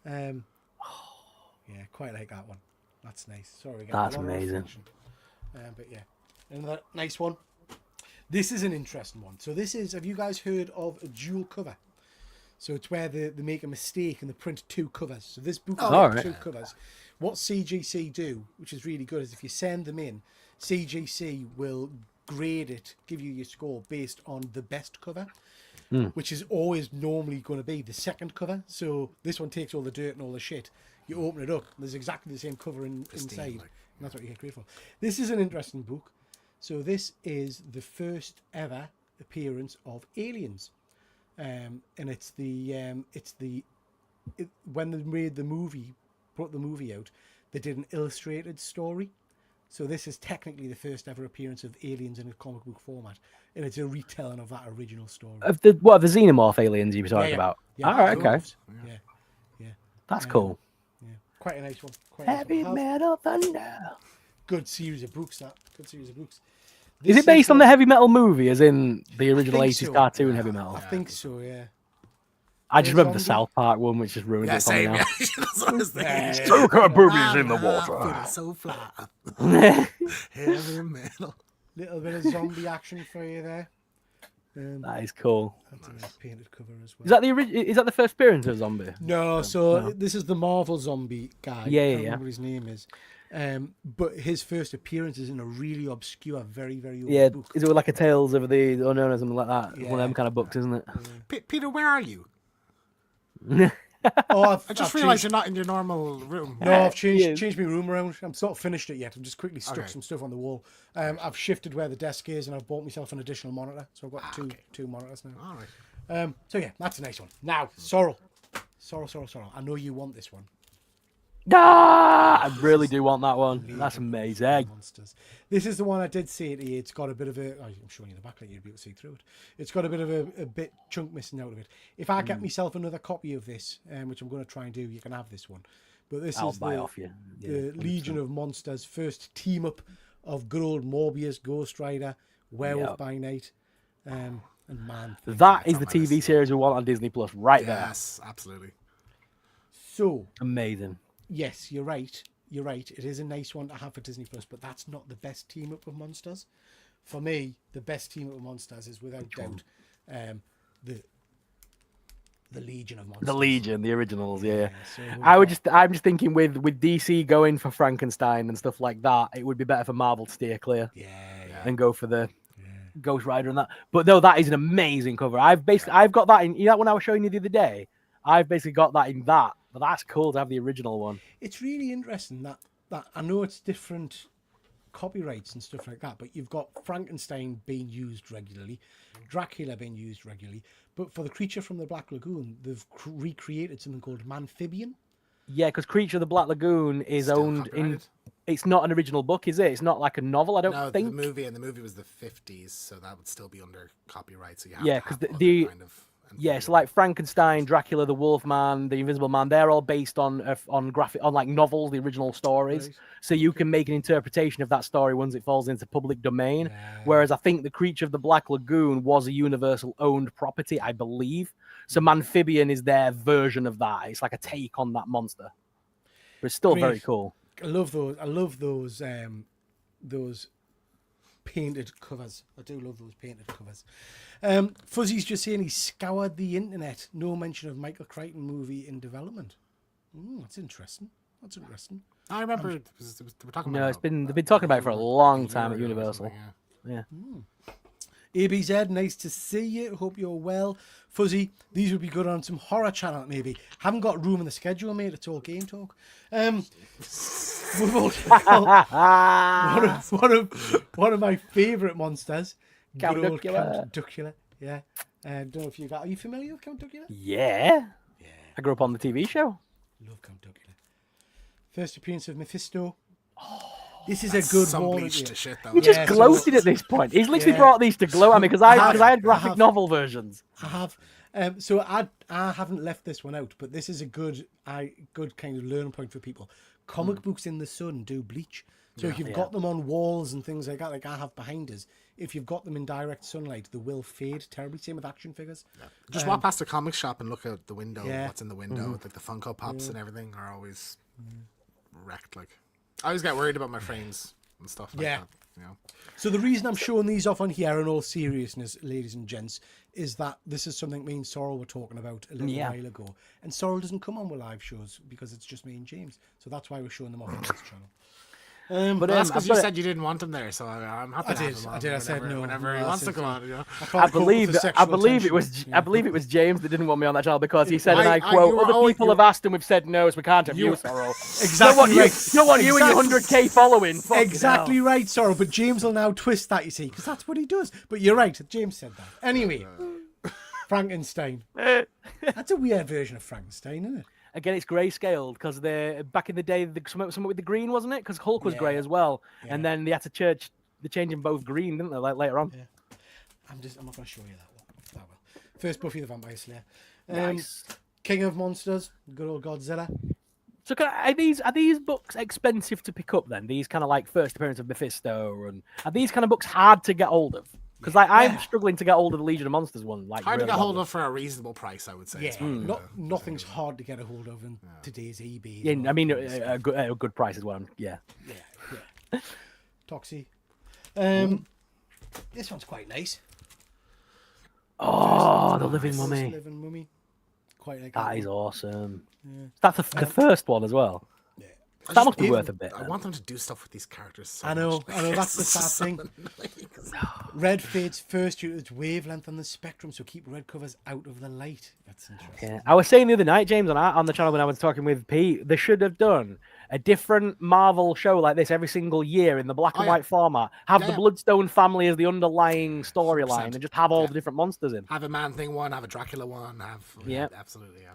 Yeah, quite like that one. That's nice. Sorry, That's amazing. But yeah, another nice one. This is an interesting one. So this is, have you guys heard of a dual cover? So it's where they make a mistake and they print 2 covers. So this book has 2 covers. What CGC do, which is really good, is if you send them in, CGC will grade it, give you your score based on the best cover, which is always normally going to be the second cover. So this one takes all the dirt and all the shit. You open it up, there's exactly the same cover inside. And that's what you get graded for. This is an interesting book. So this is the first ever appearance of aliens. And it's when they made the movie, brought the movie out, they did an illustrated story. So this is technically the first ever appearance of aliens in a comic book format, and it's a retelling of that original story. Of the xenomorph aliens you were talking about? Yeah, all right, okay. Yeah. That's cool. Yeah, quite a nice one. Heavy Metal Thunder. Good series of books. Good series of books. Is it based on the Heavy Metal movie, as in the original 80s so. cartoon Heavy Metal? I think so. Yeah. I just remember the South Park one, which just ruined it for me same. now. Yeah. That's what I was thinking. So kind boobies in the water. Feeling so fly. Heavy metal. Little bit of zombie action for you there. That is cool. That's a nice painted cover as well. Is that is that the first appearance of Zombie? No, so this is the Marvel zombie guy. Yeah, I can't remember what his name is. But his first appearance is in a really obscure, very, very old book. Is it like a Tales of the Unknown or something like that? One of them kind of books, isn't it? Peter, where are you? Oh, I just realised you're not in your normal room. No, I've changed my room around. I'm not finished it yet. I've just quickly stuck some stuff on the wall. I've shifted where the desk is, and I've bought myself an additional monitor. So I've got two monitors now. All right. So yeah, that's a nice one. Now, Sorrel. I know you want this one. I really do want that one. That's amazing. Monsters. This is the one I did say to you. It's got a bit of a. I'm showing you the backlight. You'll be able to see through it. It's got a bit of a bit chunk missing out of it. If I get myself another copy of this, which I'm going to try and do, you can have this one. But this I'll is buy off you. the Legion of Monsters first team up of good old Morbius, Ghost Rider, Werewolf by Night, and Man. That is the TV series we want on Disney Plus right there. Yes, absolutely. So Amazing. yes, you're right. You're right. It is a nice one to have for Disney Plus, but that's not the best team up of monsters. For me, the best team up of monsters is without doubt the Legion of Monsters. The Legion, the originals, yeah. So I'm just thinking with DC going for Frankenstein and stuff like that, it would be better for Marvel to steer clear. And go for the Ghost Rider and that. But no, that is an amazing cover. I've got that in that one I was showing you the other day. I've basically got that in that. But that's cool to have the original one. It's really interesting that I know it's different copyrights and stuff like that, but you've got Frankenstein being used regularly, Dracula being used regularly, but for the Creature from the Black Lagoon, they've recreated something called Manphibian. Yeah, because Creature of the Black Lagoon is Still owned copyrighted? It's not an original book, is it? It's not like a novel, I don't think. No, the movie was the 50s, so that would still be under copyright. So you have Yeah, to have 'cause other the- kind of. Yeah, so like Frankenstein, Dracula, the Wolfman, the Invisible Man, they're all based on like novels, the original stories. Right. So you can make an interpretation of that story once it falls into public domain. Whereas I think the Creature of the Black Lagoon was a Universal owned property, I believe. So Manphibian is their version of that. It's like a take on that monster. But it's still very Great. cool. I love those painted covers. I do love those painted covers. Fuzzy's just saying he scoured the internet. No mention of Michael Crichton movie in development. That's interesting. I remember they were talking No, about they've been talking about it for a long time at Universal. Yeah. ABZ, nice to see you. Hope you're well. Fuzzy, these would be good on some horror channel, maybe. Haven't got room in the schedule, mate. It's all game talk. We've all one of my favourite monsters. Count good old Duckula. Count Duckula. Yeah. Don't know if you are you familiar with Count Duckula? Yeah. I grew up on the TV show. Love Count Duckula. First appearance of Mephisto. This is a good some one. bleached shit though. He just Yeah, gloated at this point. He's literally Yeah. brought these to glow at me because I had graphic have. novel versions. I have. So I haven't left this one out, but this is a good kind of learning point for people. Comic books in the sun do bleach. So if you've got them on walls and things like that, like I have behind us, if you've got them in direct sunlight, they will fade terribly. Same with action figures. Just walk past the comic shop and look out the window. Yeah. What's in the window? Like the Funko Pops and everything are always wrecked. Like I always get worried about my frames and stuff like that. You know. So the reason I'm showing these off on here in all seriousness, ladies and gents, is that this is something me and Sorrel were talking about a little while ago. And Sorrel doesn't come on with live shows because it's just me and James. So that's why we're showing them off on this channel. But That's because I've you got said you didn't want him there, so I'm happy. I did. I said no. Whenever he wants to come on, you know. I believe it was James that didn't want me on that channel because he said, and I quote, "Other people have asked and we've said no, so we can't have you, Sorrel." Exactly right. Don't want you and your 100k following. Exactly right, Sorrel. But James will now twist that, you see, because that's what he does. But you're right. James said that. Anyway, Frankenstein. That's a weird version of Frankenstein, isn't it? Again, it's grayscaled because back in the day, something with the green, wasn't it? Because Hulk was grey as well, and then they had to change them both green, didn't they? Like later on. Yeah. I'm not going to show you that one. First Buffy the Vampire Slayer. Nice. King of Monsters, good old Godzilla. So are these books expensive to pick up then? These kind of like first appearance of Mephisto, and are these kind of books hard to get hold of? Because I'm struggling to get hold of the Legion of Monsters one. Like hard to really get hold of for a reasonable price, I would say. Yeah, nothing's hard to get a hold of in today's eBay. Yeah, I mean a good price as well. Yeah. Toxie. This one's quite nice. Oh, the Living Mummy. Living Mummy. Quite like That is awesome. Yeah. That's the first one as well. Yeah. That must be worth a bit. I want them to do stuff with these characters. So I know. much. That's the sad thing. Red fades first due to its wavelength on the spectrum, so keep red covers out of the light. That's interesting. Yeah. I was saying the other night, James, on the channel when I was talking with Pete, they should have done a different Marvel show like this every single year in the black and white format. Have the Bloodstone family as the underlying storyline, and just have all the different monsters in. Have a Man-Thing one, have a Dracula one, absolutely. Yeah.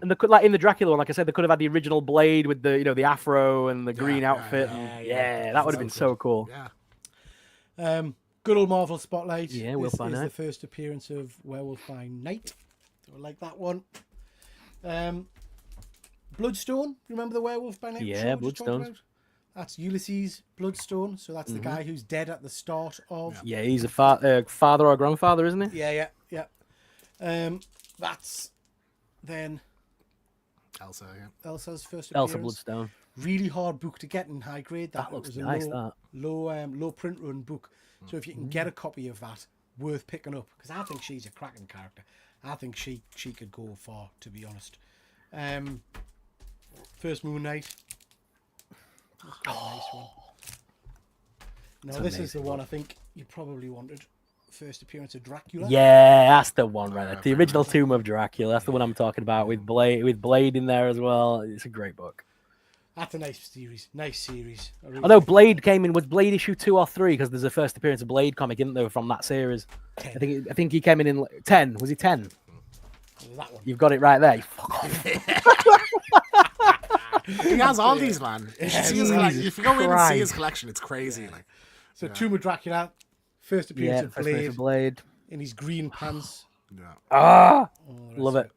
And they could, like in the Dracula one, like I said, they could have had the original Blade with the the afro and the green outfit. That would have been so cool. Yeah. Good old Marvel Spotlight. Yeah, This Wolf by is Night. the first appearance of Werewolf by Night. So I like that one. Bloodstone. Remember the Werewolf by Night? Yeah, show we just talked Bloodstone. about? That's Ulysses Bloodstone. So that's the guy who's dead at the start of. Yeah, he's a father or grandfather, isn't he? Yeah. That's then Elsa. Yeah. Elsa's first appearance. Elsa Bloodstone. Really hard book to get in high grade. That looks was a nice. low print run book. So if you can get a copy of that, worth picking up, because I think she's a cracking character. I think she could go far, to be honest. First Moon Knight. That's quite a nice one. Now this is the one I think you probably wanted. First appearance of Dracula. Yeah, that's the one right there. The original Tomb of Dracula. That's the one I'm talking about with Blade in there as well. It's a great book. That's a nice series. Although Blade came in, was Blade issue 2 or 3? Because there's a first appearance of Blade comic, isn't there, from that series? 10. I think he came in 10. Was he 10? That one. You've got it right there. He has all these, man. You should see his collection. If you go in and see his collection, it's crazy. Like, So Tomb of Dracula, first appearance of first appearance of Blade. in his green pants. Love it.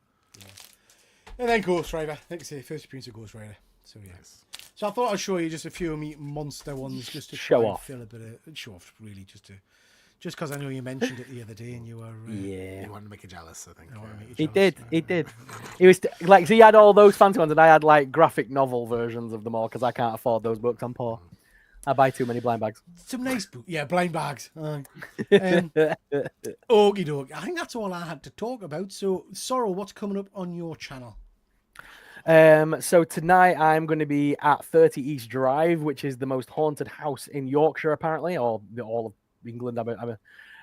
And then Ghost Rider. Like I say, first appearance of Ghost Rider. So yes. So I thought I'd show you just a few of me monster ones just to Show try and off. fill a bit of show off, really, just because I know you mentioned it the other day and you were you wanted to make you jealous, I think. He did. He was like, so he had all those fancy ones, and I had like graphic novel versions of them all because I can't afford those books. I'm poor. I buy too many blind bags. some nice books. Yeah, blind bags. Okie doke. I think that's all I had to talk about. So, Sorrel, what's coming up on your channel? So tonight I'm going to be at 30 East Drive, which is the most haunted house in Yorkshire, apparently, or all of England.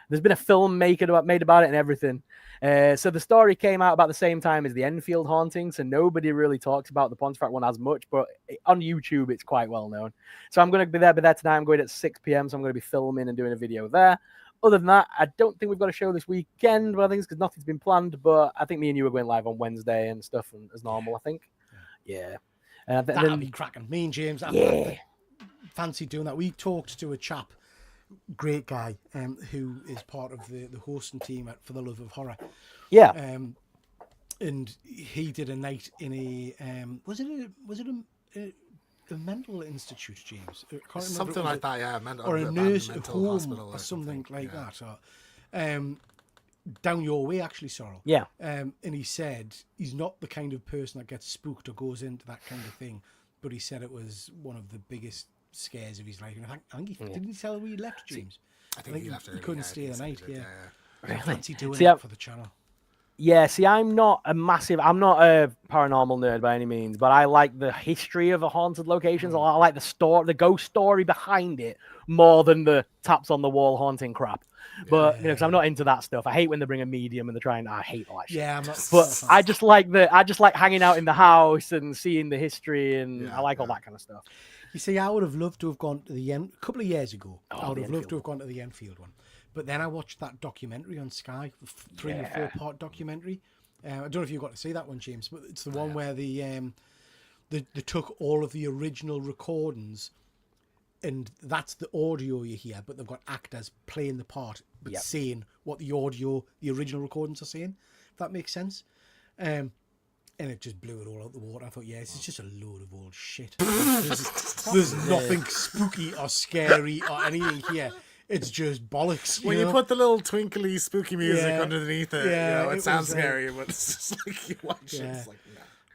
There's been a film made about it and everything. So the story came out about the same time as the Enfield haunting, so nobody really talks about the Pontefract one as much, but on YouTube it's quite well known. So I'm going to be there tonight. I'm going at 6 p.m, so I'm going to be filming and doing a video there. Other than that, I don't think we've got a show this weekend, but I think it's because nothing's been planned, but I think me and you are going live on Wednesday and stuff as normal, I think. Yeah. That'll be cracking. Me and James, I fancy doing that. We talked to a chap, great guy, who is part of the hosting team at For the Love of Horror. Yeah. And he did a night in a was it a mental institute, James? I can't remember. Something like that, yeah. Or a nurse mental home hospital or something like that. Or, down your way, actually, Sorrel. Yeah. And he said he's not the kind of person that gets spooked or goes into that kind of thing, but he said it was one of the biggest scares of his life. And I think didn't he tell we left, James? I think he left he early, couldn't yeah, stay I the think night. he did, Yeah, I fancy doing See, that for the channel. Yeah, see, I'm not a paranormal nerd by any means, but I like the history of the haunted locations. I like the ghost story behind it more than the taps on the wall haunting crap. But you know, because I'm not into that stuff. I hate when they bring a medium and they're trying. I hate all that shit. Yeah, I'm not. But I just like hanging out in the house and seeing the history, and I like all that kind of stuff. You see, I would have loved to have gone to the a couple of years ago. I would have loved to have Enfield gone to the Enfield one. But then I watched that documentary on Sky, 3 or 4 part documentary. I don't know if you got to see that one, James, but it's the one where they took all of the original recordings, and that's the audio you hear, but they've got actors playing the part, but saying what the original recordings are saying. If that makes sense. And it just blew it all out the water. I thought, yeah, this is just a load of old shit. There's nothing spooky or scary or anything here. It's just bollocks. When you put the little twinkly, spooky music underneath it, yeah, it sounds scary, but it's just like you watch it.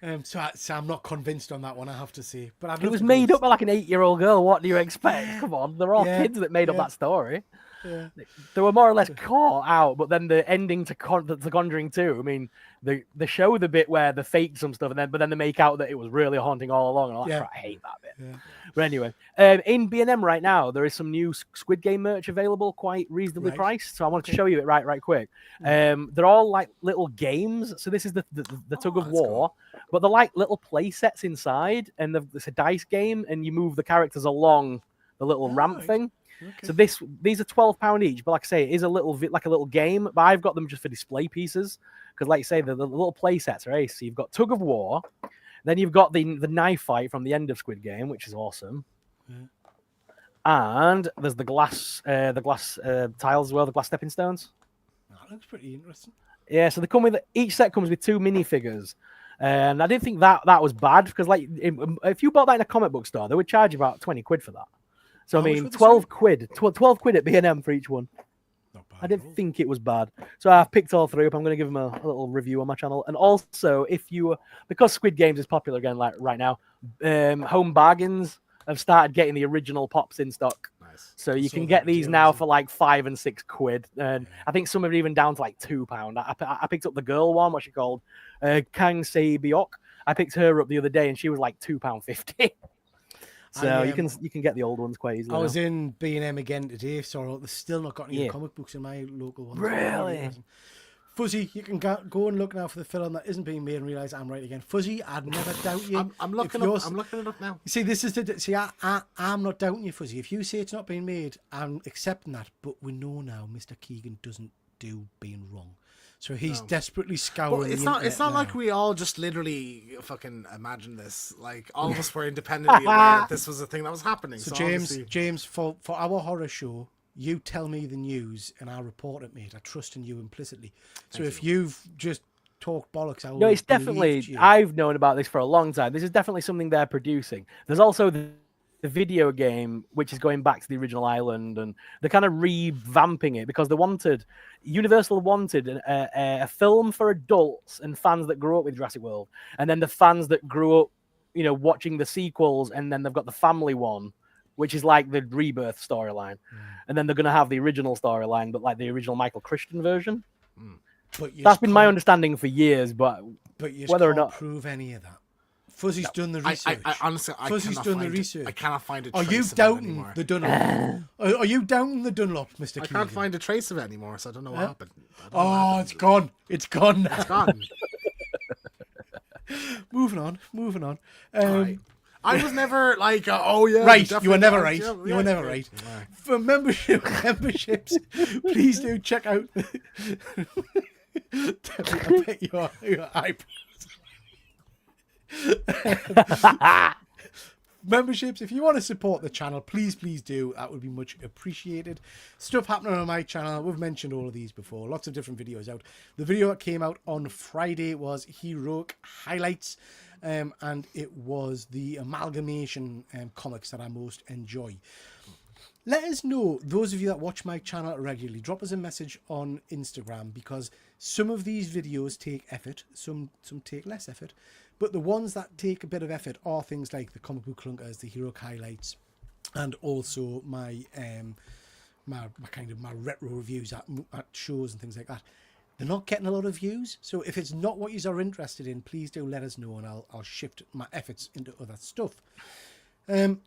It's like, so I'm not convinced on that one, I have to say. But it was made up by like an 8-year-old girl. What do you expect? Come on, they're all kids that made up that story. Yeah. They were more or less caught out, but then the ending to The Conjuring 2, I mean, they show the bit where they fake some stuff, but then they make out that it was really haunting all along. And I hate that bit. Yeah. But anyway, in B&M right now, there is some new Squid Game merch available, quite reasonably priced. So I wanted to show you it right quick. They're all like little games. So this is the tug of war, but they're like little play sets inside, and it's a dice game, and you move the characters along the little ramp thing. Okay. So these are £12 each, but like I say, it is a little game. But I've got them just for display pieces because, like you say, the little play sets are ace. So you've got tug of war, then you've got the knife fight from the end of Squid Game, which is awesome, and there's the glass tiles as well, the glass stepping stones. That looks pretty interesting. Yeah, so they come with each set comes with 2 minifigures. And I didn't think that was bad because, like, if you bought that in a comic book store, they would charge you about 20 quid for that. So, I mean, 12 quid at B&M for each one. Not bad. I didn't think it was bad. So I've picked all 3 up. I'm going to give them a little review on my channel. And also, because Squid Games is popular again, like right now, Home Bargains have started getting the original pops in stock. Nice. So you can get these now for like 5 and 6 quid. And I think some are even down to like £2. I picked up the girl one, what's she called? Kang Se Biok. I picked her up the other day and she was like £2.50. So you can get the old ones quite easily. I was in B&M again today, so they've still not got any comic books in my local one. Really? Fuzzy, you can go and look now for the film that isn't being made and realise I'm right again. Fuzzy, I'd never doubt you. I'm looking it up now. See, this is I'm not doubting you, Fuzzy. If you say it's not being made, I'm accepting that. But we know now Mr. Keegan doesn't do being wrong. So he's desperately scouring. But it's not like we all just literally fucking imagined this. Like all of us were independently aware that this was a thing that was happening. So James, for our horror show, you tell me the news and I'll report it, mate. I trust in you implicitly. So if you've just talked bollocks, I will. No, it's definitely. I've known about this for a long time. This is definitely something they're producing. There's also the video game, which is going back to the original island, and they're kind of revamping it because Universal wanted a film for adults and fans that grew up with Jurassic World, and then the fans that grew up, watching the sequels, and then they've got the family one, which is like the Rebirth storyline, and then they're going to have the original storyline, but like the original Michael Crichton version. But that's been my understanding for years, but you whether or can't not prove any of that. Fuzzy's done the research. I honestly, Fuzzy's done the research. I cannot find a trace Are you doubting the Dunlop? Are you doubting the Dunlop, Mr. Keegan? I can't find a trace of it anymore, so I don't know what happened. It's gone. It's gone now. It's gone. Moving on. Right. I was never like, right. You were never right. You were never right. For memberships, please do check out. I bet your eyebrows. Memberships, if you want to support the channel, please do. That would be much appreciated. Stuff happening on my channel. We've mentioned all of these before. Lots of different videos out. The video that came out on Friday was Heroic Highlights, and it was the amalgamation comics that I most enjoy. Let us know, those of you that watch my channel regularly, drop us a message on Instagram, because some of these videos take effort, some take less effort, but the ones that take a bit of effort are things like the comic book clunkers, the hero highlights, and also my my retro reviews at shows and things like that. They're not getting a lot of views, so if it's not what you are interested in, please do let us know, and I'll shift my efforts into other stuff.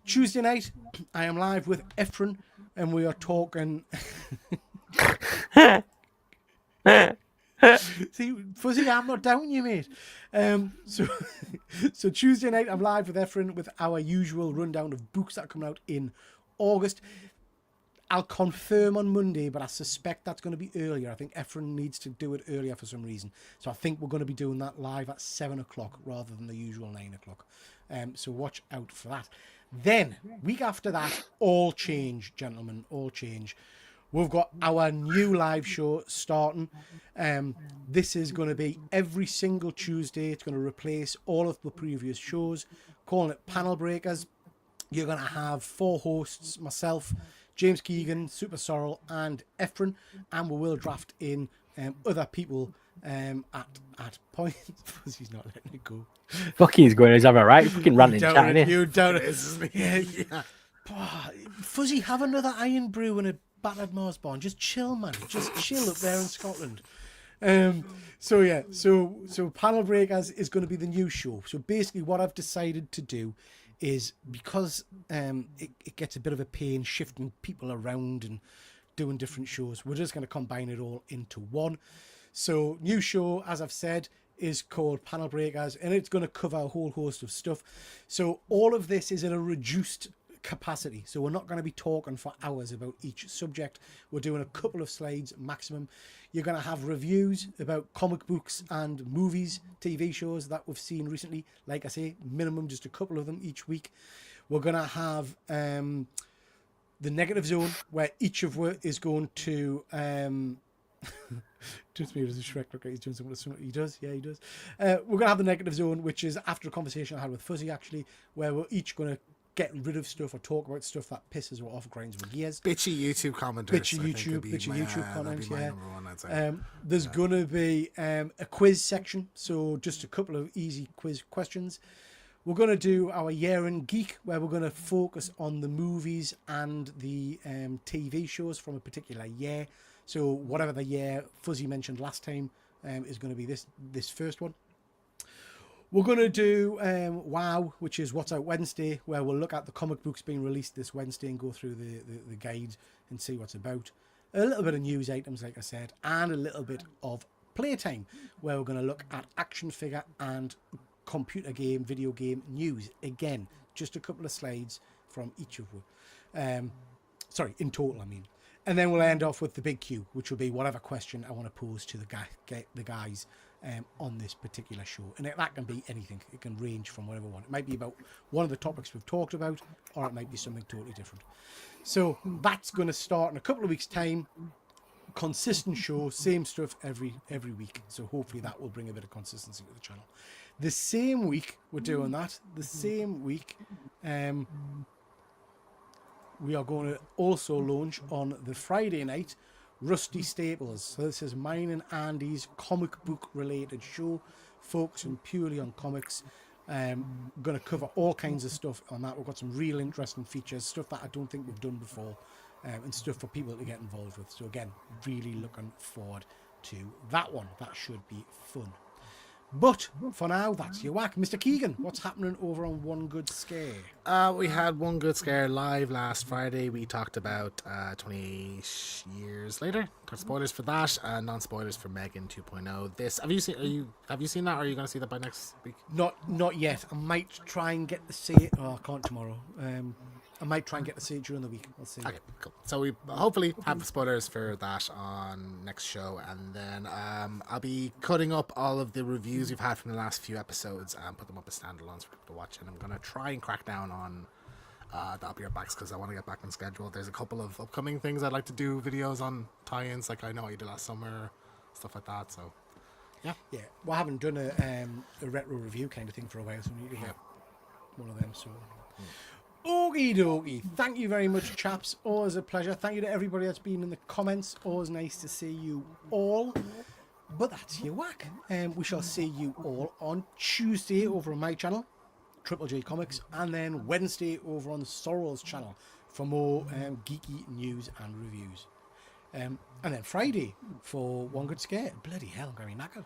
Tuesday night, I am live with Efren, and we are talking. See, Fuzzy, I'm not doubting you, mate. So Tuesday night, I'm live with Efren with our usual rundown of books that are coming out in August. I'll confirm on Monday, but I suspect that's going to be earlier. I think Efren needs to do it earlier for some reason. So I think we're going to be doing that live at 7 o'clock rather than the usual 9 o'clock. So watch out for that. Then, week after that, all change, gentlemen, all change. We've got our new live show starting. This is going to be every single Tuesday. It's going to replace all of the previous shows, calling it Panel Breakers. You're going to have 4 hosts, myself, James Keegan, Super Sorrel, and Efren, and we will draft in other people at points. Fuzzy's not letting it go. Fucking going, is that right? Fucking ranting, chatting. You doubt it. Yeah. Fuzzy, have another iron brew and a battered Mars bar. Just chill, man. Just chill up there in Scotland. So Panel Breakers is going to be the new show. So basically what I've decided to do is, because it gets a bit of a pain shifting people around and doing different shows, we're just going to combine it all into one. So new show, as I've said, is called Panel Breakers, and it's going to cover a whole host of stuff. So all of this is in a reduced capacity, so we're not going to be talking for hours about each subject. We're doing a couple of slides maximum. You're going to have reviews about comic books and movies, TV shows that we've seen recently. Like I say, minimum just a couple of them each week. We're going to have the negative zone, where each of us is going to just me as a Shrek. Okay, he's doing something. He does. Yeah, he does. We're going to have the negative zone, which is after a conversation I had with Fuzzy, actually, where we're each going to get rid of stuff or talk about stuff that pisses or off, grinds with gears. Bitchy YouTube commenters. Bitchy YouTube comments, yeah. There's going to be a quiz section, so just a couple of easy quiz questions. We're going to do our Year in Geek, where we're going to focus on the movies and the TV shows from a particular year. So whatever the year Fuzzy mentioned last time is going to be this first one. We're going to do WoW, which is What's Out Wednesday, where we'll look at the comic books being released this Wednesday and go through the guide and see what's about. A little bit of news items, like I said, and a little bit of playtime, where we're going to look at action figure and computer game, video game news. Again, just a couple of slides from each of them. Sorry, in total, I mean. And then we'll end off with the big Q, which will be whatever question I want to pose to the guys on this particular show. And that can be anything. It can range from whatever one. It might be about one of the topics we've talked about, or it might be something totally different. So that's going to start in a couple of weeks' time. Consistent show, same stuff every week. So hopefully that will bring a bit of consistency to the channel. The same week we're doing that. The same week we are going to also launch on the Friday night Rusty Staples. So this is mine and Andy's comic book related show, focusing purely on comics. Going to cover all kinds of stuff on that. We've got some real interesting features, stuff that I don't think we've done before, and stuff for people to get involved with. So again, really looking forward to that one. That should be fun. But for now, that's your whack. Mr. Keegan, what's happening over on One Good Scare? We had One Good Scare live last Friday. We talked about 20 years later. Talked spoilers for that, non-spoilers for Megan 2.0. This have you seen that? Or are you going to see that by next week? Not yet. I might try and get to see it. Oh, I can't tomorrow. I might try and get to see it during the week. I'll see. Okay, cool. So we hopefully have spoilers for that on next show, and then I'll be cutting up all of the reviews we've had from the last few episodes and put them up as standalones for people to watch. And I'm gonna try and crack down on the Up Your Backs, because I want to get back on schedule. There's a couple of upcoming things I'd like to do videos on, tie-ins, like I know what you did last summer, stuff like that. So yeah. Well, I haven't done a retro review kind of thing for a while, so we need to get one of them. So. Okie dokie. Thank you very much, chaps. Always a pleasure. Thank you to everybody that's been in the comments. Always nice to see you all. But that's your whack. We shall see you all on Tuesday over on my channel. Triple J Comics, and then Wednesday over on the Sorrels channel for more geeky news and reviews. And then Friday for One Good Scare. Bloody hell, I'm going knackered.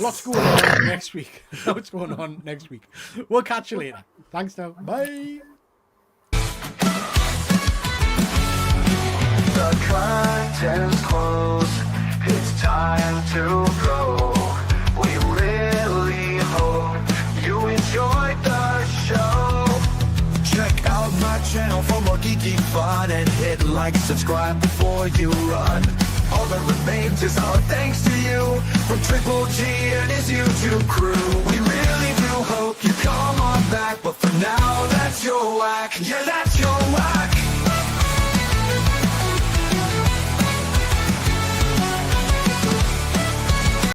Lots going on next week. What's going on next week? We'll catch you later. Thanks now. Bye. The curtains close, it's time to go. We really hope you enjoyed the show. Check out my channel for more geeky fun, and hit like and subscribe before you run. All that remains is our thanks to you, from Triple G and his YouTube crew. We really do hope you come on back, but for now, that's your whack. Yeah, that's